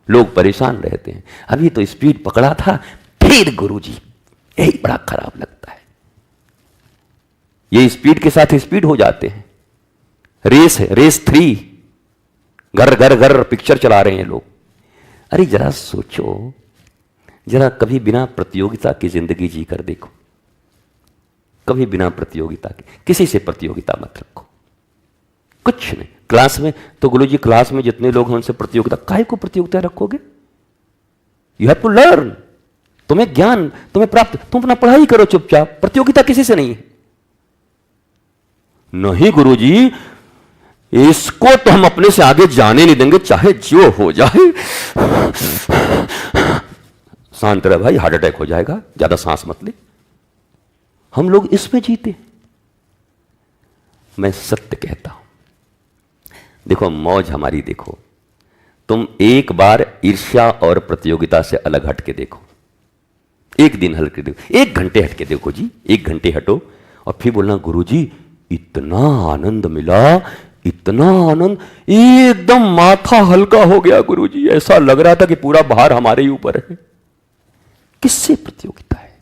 लोग परेशान रहते हैं, अभी तो स्पीड पकड़ा था, फिर गुरुजी, यही बड़ा खराब लगता है। ये स्पीड के साथ स्पीड हो जाते हैं। रेस है, रेस 3, घर घर घर पिक्चर चला रहे हैं लोग। अरे जरा सोचो, जरा कभी बिना प्रतियोगिता की जिंदगी जी कर देखो, कभी बिना प्रतियोगिता के। किसी से प्रतियोगिता मत रखो, कुछ नहीं। क्लास में तो गुरुजी, क्लास में जितने लोग हैं उनसे प्रतियोगिता, काहे को प्रतियोगिता रखोगे? You have to learn. तुम्हें ज्ञान, तुम्हें प्राप्त, तुम अपना पढ़ाई करो चुपचाप, प्रतियोगिता किसी से नहीं है। नहीं गुरुजी, इसको तो हम अपने से आगे जाने नहीं देंगे, चाहे जो हो जाए। शांत रह भाई, हार्ट अटैक हो जाएगा, ज्यादा सांस मत ले। हम लोग इसमें जीते। मैं सत्य कहता हूं, देखो मौज हमारी, देखो तुम एक बार ईर्ष्या और प्रतियोगिता से अलग हट के देखो, एक दिन हट के देखो, 1 घंटे हट के देखो जी, 1 घंटे हटो और फिर बोलना गुरुजी इतना आनंद मिला, इतना आनंद, एकदम माथा हल्का हो गया गुरुजी, ऐसा लग रहा था कि पूरा भार हमारे ही ऊपर है। किससे प्रतियोगिता है?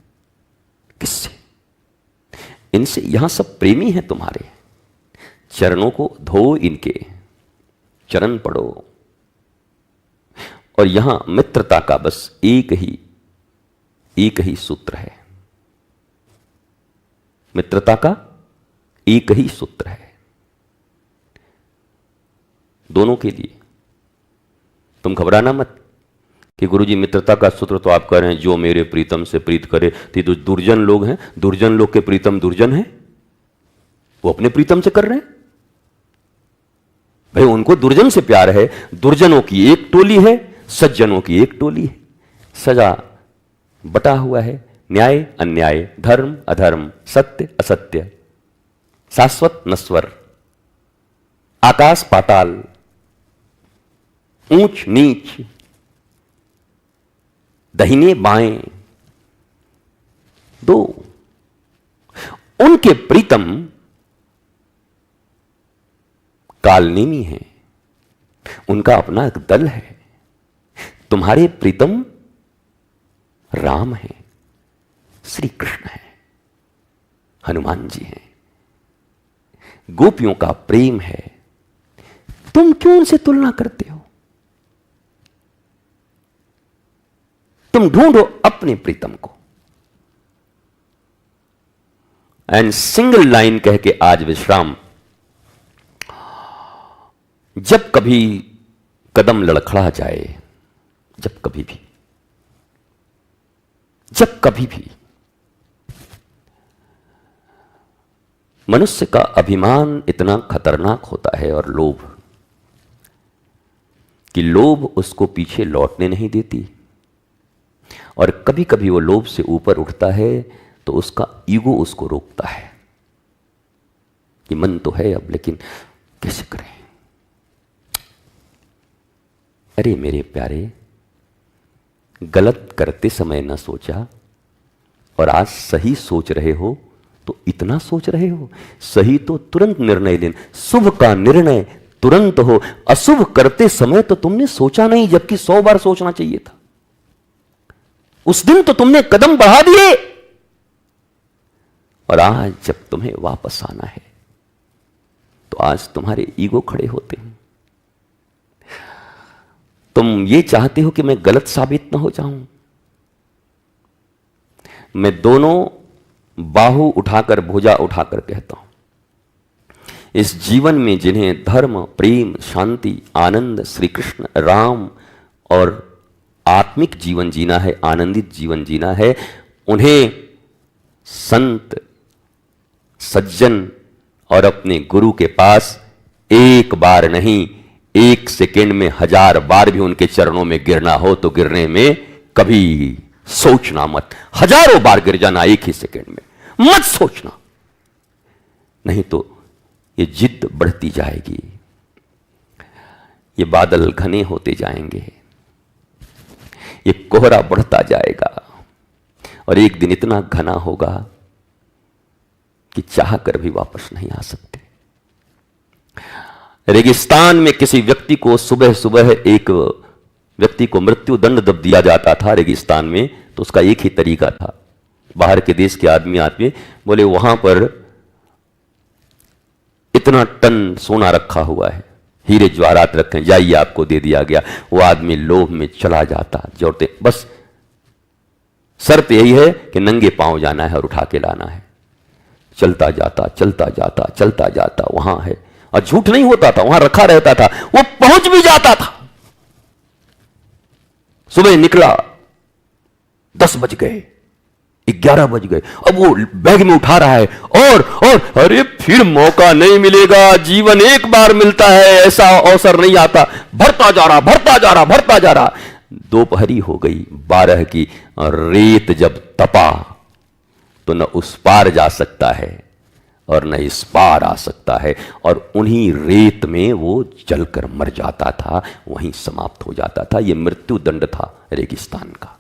किससे? इनसे। यहां सब प्रेमी हैं तुम्हारे, चरणों को धो, इनके चरण पढ़ो। और यहां मित्रता का बस एक ही सूत्र है, मित्रता का एक ही सूत्र है दोनों के लिए। तुम घबराना मत कि गुरुजी मित्रता का सूत्र तो आप कह रहे हैं जो मेरे प्रीतम से प्रीत करे। तो दुर्जन लोग हैं, दुर्जन लोग के प्रीतम दुर्जन हैं, वो अपने प्रीतम से कर रहे हैं भाई, उनको दुर्जन से प्यार है। दुर्जनों की एक टोली है, सज्जनों की एक टोली है। सजा बटा हुआ है, न्याय अन्याय, धर्म अधर्म, सत्य असत्य, शाश्वत नश्वर, आकाश पाताल, ऊंच नीच, दाहिने बाएं, दो। उनके प्रीतम कालनेमी है, उनका अपना एक दल है। तुम्हारे प्रीतम राम है, श्री कृष्ण है, हनुमान जी हैं, गोपियों का प्रेम है। तुम क्यों उनसे तुलना करते हो? तुम ढूंढो अपने प्रीतम को। एंड सिंगल लाइन कह के आज विश्राम। जब कभी कदम लड़खड़ा जाए, जब कभी भी मनुष्य का अभिमान इतना खतरनाक होता है और लोभ, कि लोभ उसको पीछे लौटने नहीं देती। और कभी कभी वो लोभ से ऊपर उठता है तो उसका ईगो उसको रोकता है कि मन तो है अब, लेकिन कैसे करें। अरे मेरे प्यारे, गलत करते समय न सोचा और आज सही सोच रहे हो तो इतना सोच रहे हो। सही तो तुरंत निर्णय लेना, शुभ का निर्णय तुरंत हो। अशुभ करते समय तो तुमने सोचा नहीं, जबकि 100 बार सोचना चाहिए था। उस दिन तो तुमने कदम बढ़ा दिए, और आज जब तुम्हें वापस आना है तो आज तुम्हारे ईगो खड़े होते हैं। तुम ये चाहते हो कि मैं गलत साबित ना हो जाऊं। मैं दोनों बाहु उठाकर, भुजा उठाकर कहता हूं, इस जीवन में जिन्हें धर्म, प्रेम, शांति, आनंद, श्री कृष्ण, राम और आत्मिक जीवन जीना है, आनंदित जीवन जीना है, उन्हें संत, सज्जन और अपने गुरु के पास एक बार नहीं, 1 सेकेंड में 1000 बार भी उनके चरणों में गिरना हो तो गिरने में कभी सोचना मत। 1000 बार गिर जाना 1 ही सेकेंड में, मत सोचना। नहीं तो ये जिद बढ़ती जाएगी, ये बादल घने होते जाएंगे, ये कोहरा बढ़ता जाएगा, और एक दिन इतना घना होगा कि चाह कर भी वापस नहीं आ सकते। रेगिस्तान में किसी व्यक्ति को सुबह सुबह, एक व्यक्ति को मृत्यु दंड जब दिया जाता था रेगिस्तान में, तो उसका एक ही तरीका था। बाहर के देश के आदमी आते बोले, वहां पर इतना टन सोना रखा हुआ है, हीरे जवाहरात रखे, जाइए आपको दे दिया गया। वो आदमी लोभ में चला जाता, जोड़ते, बस शर्त यही है कि नंगे पांव जाना है और उठा के लाना है। चलता जाता, चलता जाता, चलता जाता, वहां है, और झूठ नहीं होता था, वहां रखा रहता था, वो पहुंच भी जाता था। सुबह निकला, 10 बज गए, 11 बज गए, अब वो बैग में उठा रहा है, और अरे फिर मौका नहीं मिलेगा, जीवन एक बार मिलता है, ऐसा अवसर नहीं आता। भरता जा रहा, भरता जा रहा, भरता जा रहा। दोपहरी हो गई 12 की, और रेत जब तपा तो न उस पार जा सकता है और न इस पार आ सकता है, और उन्हीं रेत में वो जलकर मर जाता था, वहीं समाप्त हो जाता था। ये मृत्यु दंड था रेगिस्तान का।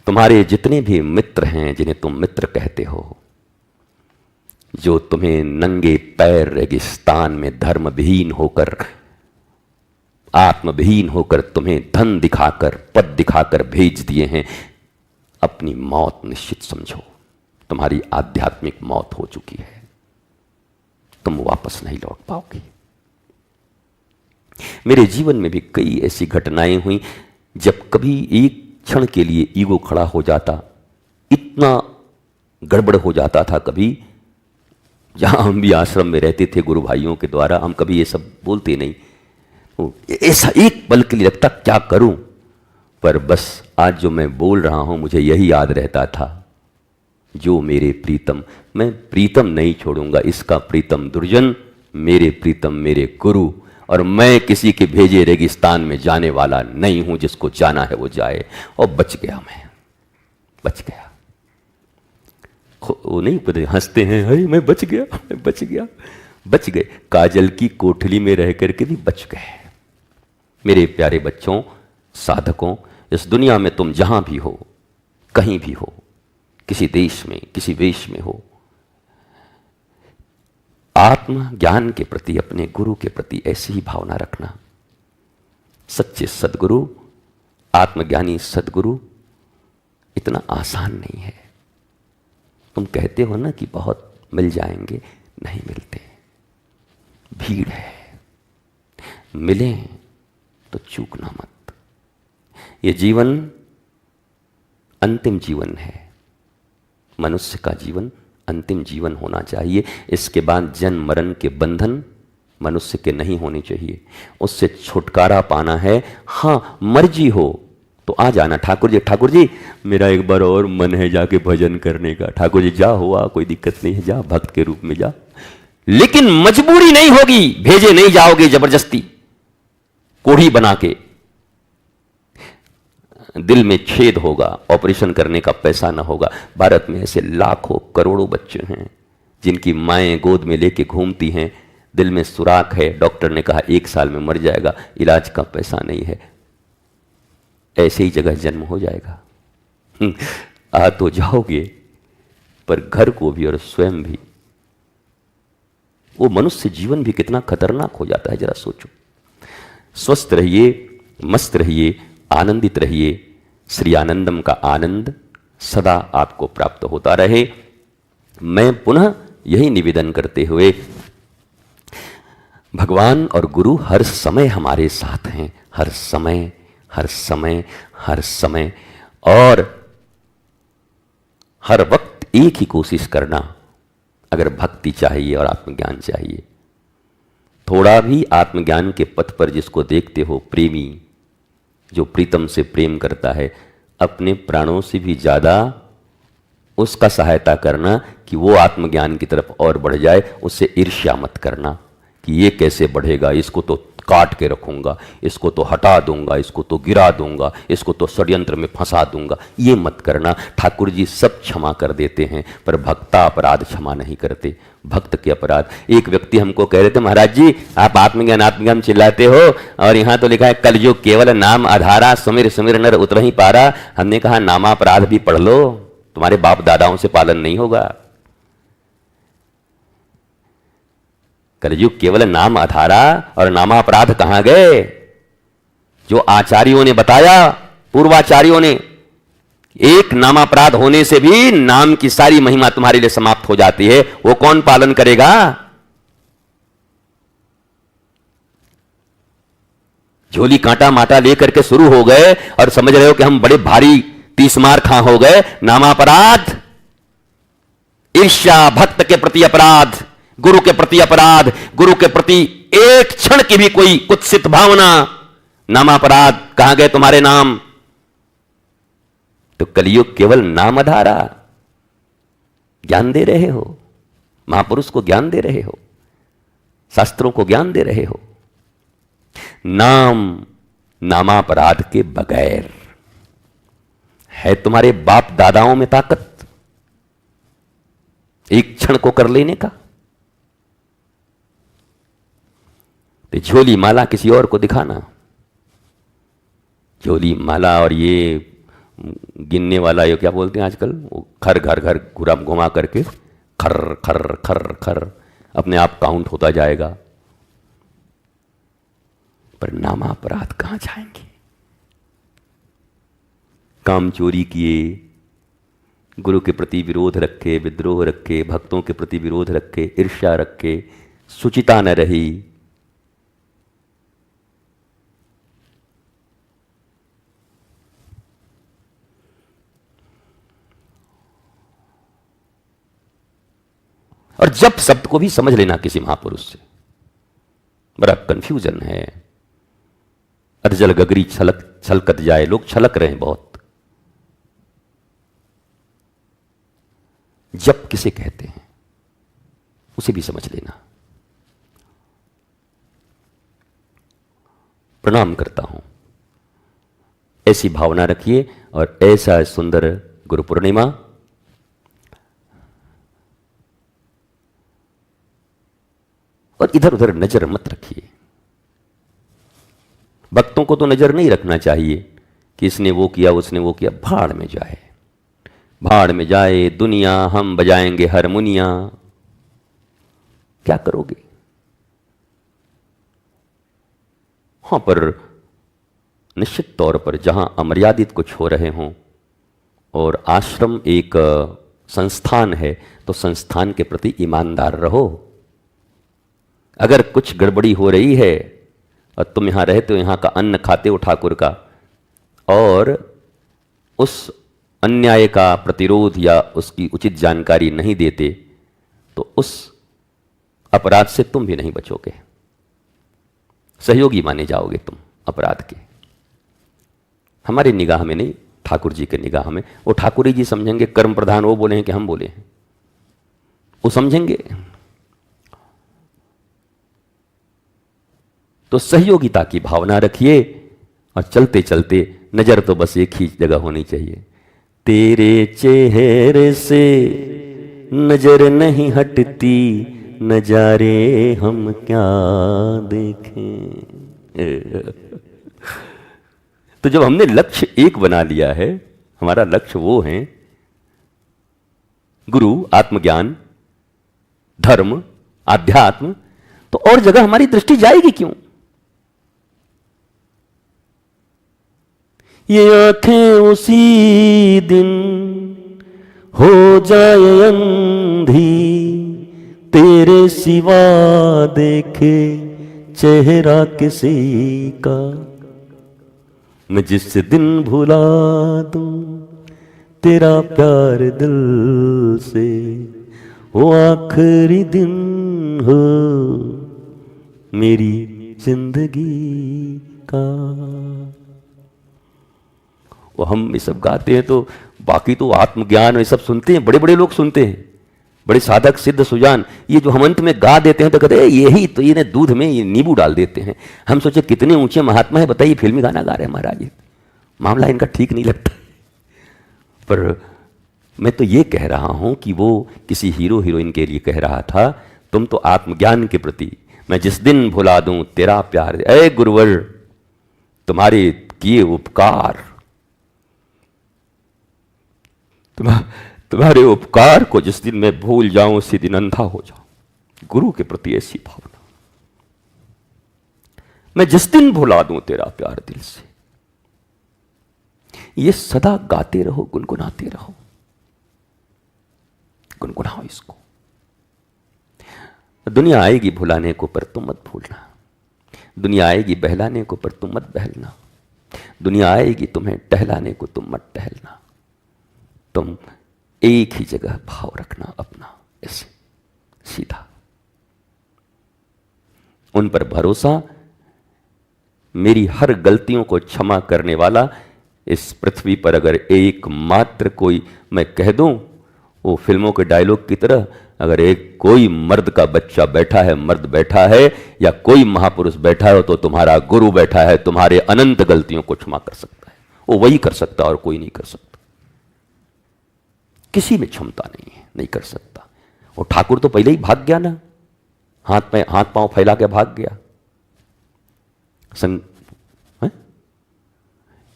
तुम्हारे जितने भी मित्र हैं, जिन्हें तुम मित्र कहते हो, जो तुम्हें नंगे पैर रेगिस्तान में धर्मविहीन होकर, आत्मविहीन होकर, तुम्हें धन दिखाकर, पद दिखाकर भेज दिए हैं, अपनी मौत निश्चित समझो। तुम्हारी आध्यात्मिक मौत हो चुकी है, तुम वापस नहीं लौट पाओगे। मेरे जीवन में भी कई ऐसी घटनाएं हुई जब कभी एक क्षण के लिए ईगो खड़ा हो जाता, इतना गड़बड़ हो जाता था। कभी जहां हम भी आश्रम में रहते थे गुरु भाइयों के द्वारा, हम कभी ये सब बोलते नहीं, तो ऐसा एक पल के लिए लगता क्या करूं, पर बस आज जो मैं बोल रहा हूं मुझे यही याद रहता था, जो मेरे प्रीतम, मैं प्रीतम नहीं छोड़ूंगा, इसका प्रीतम दुर्जन, मेरे प्रीतम मेरे गुरु, और मैं किसी के भेजे रेगिस्तान में जाने वाला नहीं हूं, जिसको जाना है वो जाए। और बच गया, मैं बच गया। वो नहीं पता, हंसते हैं, अरे मैं बच गया, मैं बच गया। बच गए, काजल की कोठली में रह करके भी बच गए। मेरे प्यारे बच्चों, साधकों, इस दुनिया में तुम जहां भी हो, कहीं भी हो, किसी देश में, किसी वेश में हो, आत्म ज्ञान के प्रति, अपने गुरु के प्रति ऐसी ही भावना रखना। सच्चे सदगुरु, आत्मज्ञानी सदगुरु इतना आसान नहीं है। तुम कहते हो ना कि बहुत मिल जाएंगे, नहीं मिलते, भीड़ है। मिले तो चूकना मत। ये जीवन अंतिम जीवन है। मनुष्य का जीवन अंतिम जीवन होना चाहिए। इसके बाद जन्म मरण के बंधन मनुष्य के नहीं होने चाहिए। उससे छुटकारा पाना है। हाँ, मर्जी हो तो आ जाना, ठाकुर जी मेरा एक बार और मन है जाके भजन करने का। ठाकुर जी जा, हुआ, कोई दिक्कत नहीं है, जा, भक्त के रूप में जा। लेकिन मजबूरी नहीं होगी, भेजे नहीं जाओगे जबरदस्ती कोढ़ी बना के। दिल में छेद होगा, ऑपरेशन करने का पैसा ना होगा। भारत में ऐसे लाखों करोड़ों बच्चे हैं जिनकी माएं गोद में लेके घूमती हैं, दिल में सुराख है, डॉक्टर ने कहा 1 साल में मर जाएगा, इलाज का पैसा नहीं है। ऐसे ही जगह जन्म हो जाएगा। आ तो जाओगे, पर घर को भी और स्वयं भी। वो मनुष्य जीवन भी कितना खतरनाक हो जाता है, जरा सोचो। स्वस्थ रहिए, मस्त रहिए, आनंदित रहिए। श्री आनंदम का आनंद सदा आपको प्राप्त होता रहे। मैं पुनः यही निवेदन करते हुए, भगवान और गुरु हर समय हमारे साथ हैं, हर समय, हर समय, हर समय, और हर वक्त एक ही कोशिश करना। अगर भक्ति चाहिए और आत्मज्ञान चाहिए, थोड़ा भी आत्मज्ञान के पथ पर जिसको देखते हो, प्रेमी जो प्रीतम से प्रेम करता है, अपने प्राणों से भी ज्यादा उसका सहायता करना कि वो आत्मज्ञान की तरफ और बढ़ जाए। उससे ईर्ष्या मत करना कि ये कैसे बढ़ेगा, इसको तो काट के रखूंगा, इसको तो हटा दूंगा, इसको तो गिरा दूंगा, इसको तो षड्यंत्र में फंसा दूंगा। ये मत करना। ठाकुर जी सब क्षमा कर देते हैं, पर भक्ता अपराध क्षमा नहीं करते। भक्त के अपराध। एक व्यक्ति हमको कह रहे थे, महाराज जी आप आत्मज्ञान चिल्लाते हो और यहाँ तो लिखा है कलयुग केवल नाम आधारा, सुमिर सुमिर नर उतर ही पारा। हमने कहा नामापराध भी पढ़ लो, तुम्हारे बाप दादाओं से पालन नहीं होगा। कलयुग केवल नाम आधारा और नामापराध कहां गए? जो आचार्यों ने बताया, पूर्वाचार्यों ने, एक नामापराध होने से भी नाम की सारी महिमा तुम्हारे लिए समाप्त हो जाती है। वो कौन पालन करेगा? झोली कांटा माटा लेकर के शुरू हो गए और समझ रहे हो कि हम बड़े भारी 30 मार खा हो गए। नामापराध, ईर्ष्या, भक्त के प्रति अपराध, गुरु के प्रति अपराध, गुरु के प्रति एक क्षण की भी कोई कुत्सित भावना, नामापराध। कहां गए तुम्हारे नाम? तो कलयुग केवल नाम आधारा। ज्ञान दे रहे हो, महापुरुष को ज्ञान दे रहे हो, शास्त्रों को ज्ञान दे रहे हो। नाम नामापराध के बगैर है तुम्हारे बाप दादाओं में ताकत एक क्षण को कर लेने का। तो झोली माला किसी और को दिखाना, झोली माला और ये गिनने वाला, ये क्या बोलते हैं आजकल, वो खर घर घर घुमा करके खर खर खर खर अपने आप काउंट होता जाएगा। पर नामापराध कहां जाएंगे? काम चोरी किए, गुरु के प्रति विरोध रखे, विद्रोह रखे, भक्तों के प्रति विरोध रखे, ईर्ष्या रखे, शुचिता न रही, और जब शब्द को भी समझ लेना किसी महापुरुष से, बड़ा कंफ्यूजन है। अधजल गगरी छलकत जाए, लोग छलक रहे हैं बहुत। जब किसे कहते हैं उसे भी समझ लेना। प्रणाम करता हूं, ऐसी भावना रखिए और ऐसा सुंदर गुरु पूर्णिमा। और इधर उधर नजर मत रखिए। भक्तों को तो नजर नहीं रखना चाहिए कि इसने वो किया, उसने वो किया। भाड़ में जाए, भाड़ में जाए दुनिया, हम बजाएंगे हारमोनिया। क्या करोगे? हां, पर निश्चित तौर पर जहां अमर्यादित कुछ हो रहे हों और आश्रम एक संस्थान है, तो संस्थान के प्रति ईमानदार रहो। अगर कुछ गड़बड़ी हो रही है और तुम यहां रहते हो, यहां का अन्न खाते हो ठाकुर का, और उस अन्याय का प्रतिरोध या उसकी उचित जानकारी नहीं देते तो उस अपराध से तुम भी नहीं बचोगे, सहयोगी माने जाओगे तुम अपराध के। हमारी निगाह में नहीं, ठाकुर जी के निगाह में। वो ठाकुर जी समझेंगे कर्म प्रधान वो बोले हैं कि हम बोले हैं, वो समझेंगे। तो सहयोगिता की भावना रखिए और चलते चलते नजर तो बस एक ही जगह होनी चाहिए, तेरे चेहरे से नजर नहीं हटती, नजारे हम क्या देखें। तो जब हमने लक्ष्य एक बना लिया है, हमारा लक्ष्य वो है गुरु, आत्मज्ञान, धर्म, आध्यात्म, तो और जगह हमारी दृष्टि जाएगी क्यों? ये आंखें उसी दिन हो जाए अंधी, तेरे सिवा देखे चेहरा किसी का, मैं जिस दिन भुला दूं तेरा प्यार दिल से, वो आखिरी दिन हो मेरी जिंदगी का। वो हम ये सब गाते हैं तो बाकी तो आत्मज्ञान ये सब सुनते हैं, बड़े बड़े लोग सुनते हैं, बड़े साधक सिद्ध सुजान। ये जो हम अंत में गा देते हैं तो कहते हैं यही तो, ये दूध में ये नींबू डाल देते हैं। हम सोचे कितने ऊंचे महात्मा है, बताइए फिल्मी गाना गा रहे हैं महाराज, ये मामला इनका ठीक नहीं लगता। पर मैं तो ये कह रहा हूं कि वो किसी हीरो हीरोइन के लिए कह रहा था, तुम तो आत्मज्ञान के प्रति, मैं जिस दिन भुला दूं तेरा प्यार, ऐ गुरुवर तुम्हारे किए उपकार, तुम्हारे उपकार को जिस दिन मैं भूल जाऊं उसी दिन अंधा हो जाऊं। गुरु के प्रति ऐसी भावना, मैं जिस दिन भुला दूं तेरा प्यार दिल से, ये सदा गाते रहो, गुनगुनाते रहो, गुनगुनाओ इसको। दुनिया आएगी भुलाने को पर तुम मत भूलना, दुनिया आएगी बहलाने को पर तुम मत बहलना, दुनिया आएगी तुम्हें टहलाने को तुम मत टहलना। तुम एक ही जगह भाव रखना अपना, ऐसे सीधा, उन पर भरोसा। मेरी हर गलतियों को क्षमा करने वाला इस पृथ्वी पर अगर एकमात्र कोई मैं कह दूं, वो फिल्मों के डायलॉग की तरह, अगर एक कोई मर्द का बच्चा बैठा है, मर्द बैठा है या कोई महापुरुष बैठा है, तो तुम्हारा गुरु बैठा है, तुम्हारे अनंत गलतियों को क्षमा कर सकता है। वो वही कर सकता और कोई नहीं कर सकता, किसी में क्षमता नहीं है, नहीं कर सकता। वो ठाकुर तो पहले ही भाग गया ना, हाथ पांव फैला के भाग गया।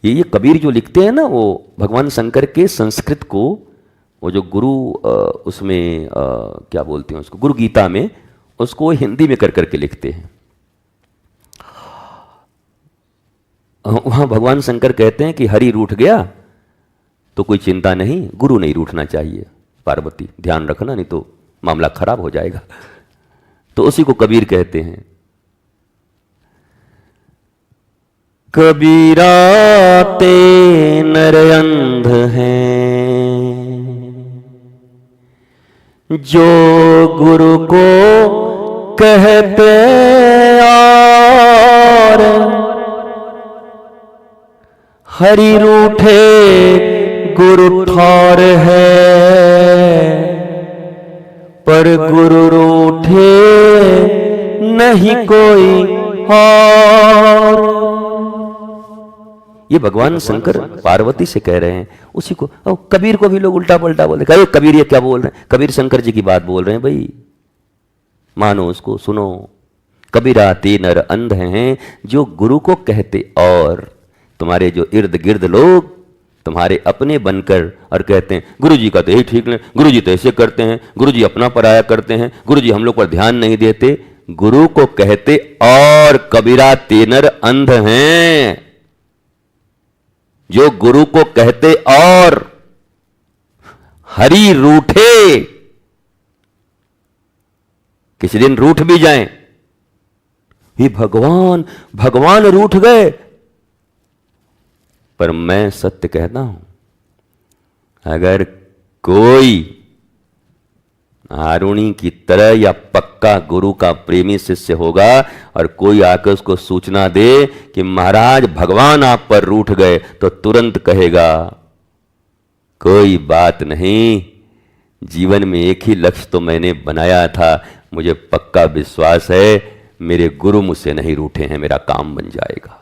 ये कबीर जो लिखते हैं ना, वो भगवान शंकर के संस्कृत को, वो जो गुरु उसमें क्या बोलते हैं उसको, गुरु गीता में, उसको हिंदी में कर करके लिखते हैं। वहां भगवान शंकर कहते हैं कि हरि रूठ गया तो कोई चिंता नहीं, गुरु नहीं रूठना चाहिए। पार्वती ध्यान रखना, नहीं तो मामला खराब हो जाएगा। तो उसी को कबीर कहते हैं, कबीरा ते नर अंध हैं, जो गुरु को कहते और हरि रूठे गुरु ठार है, पर गुरु रूठे नहीं कोई और। ये भगवान शंकर पार्वती से कह रहे हैं, उसी को कबीर को भी लोग उल्टा पलटा बोल रहे, कबीर ये क्या बोल रहे हैं, कबीर शंकर जी की बात बोल रहे हैं। भाई मानो उसको, सुनो। कबीरा ते नर अंध हैं, जो गुरु को कहते और तुम्हारे जो इर्द गिर्द लोग तुम्हारे अपने बनकर और कहते हैं गुरु जी का तो यही ठीक नहीं, गुरु जी तो ऐसे करते हैं, गुरु जी अपना पराया करते हैं, गुरु जी हम लोग पर ध्यान नहीं देते। गुरु को कहते और कबीरा ते नर अंध हैं, जो गुरु को कहते और हरि रूठे, किसी दिन रूठ भी जाएं, ये भगवान रूठ गए। पर मैं सत्य कहता हूं, अगर कोई आरुणि की तरह या पक्का गुरु का प्रेमी शिष्य होगा और कोई आकर उसको सूचना दे कि महाराज भगवान आप पर रूठ गए, तो तुरंत कहेगा कोई बात नहीं, जीवन में एक ही लक्ष्य तो मैंने बनाया था, मुझे पक्का विश्वास है मेरे गुरु मुझसे नहीं रूठे हैं, मेरा काम बन जाएगा।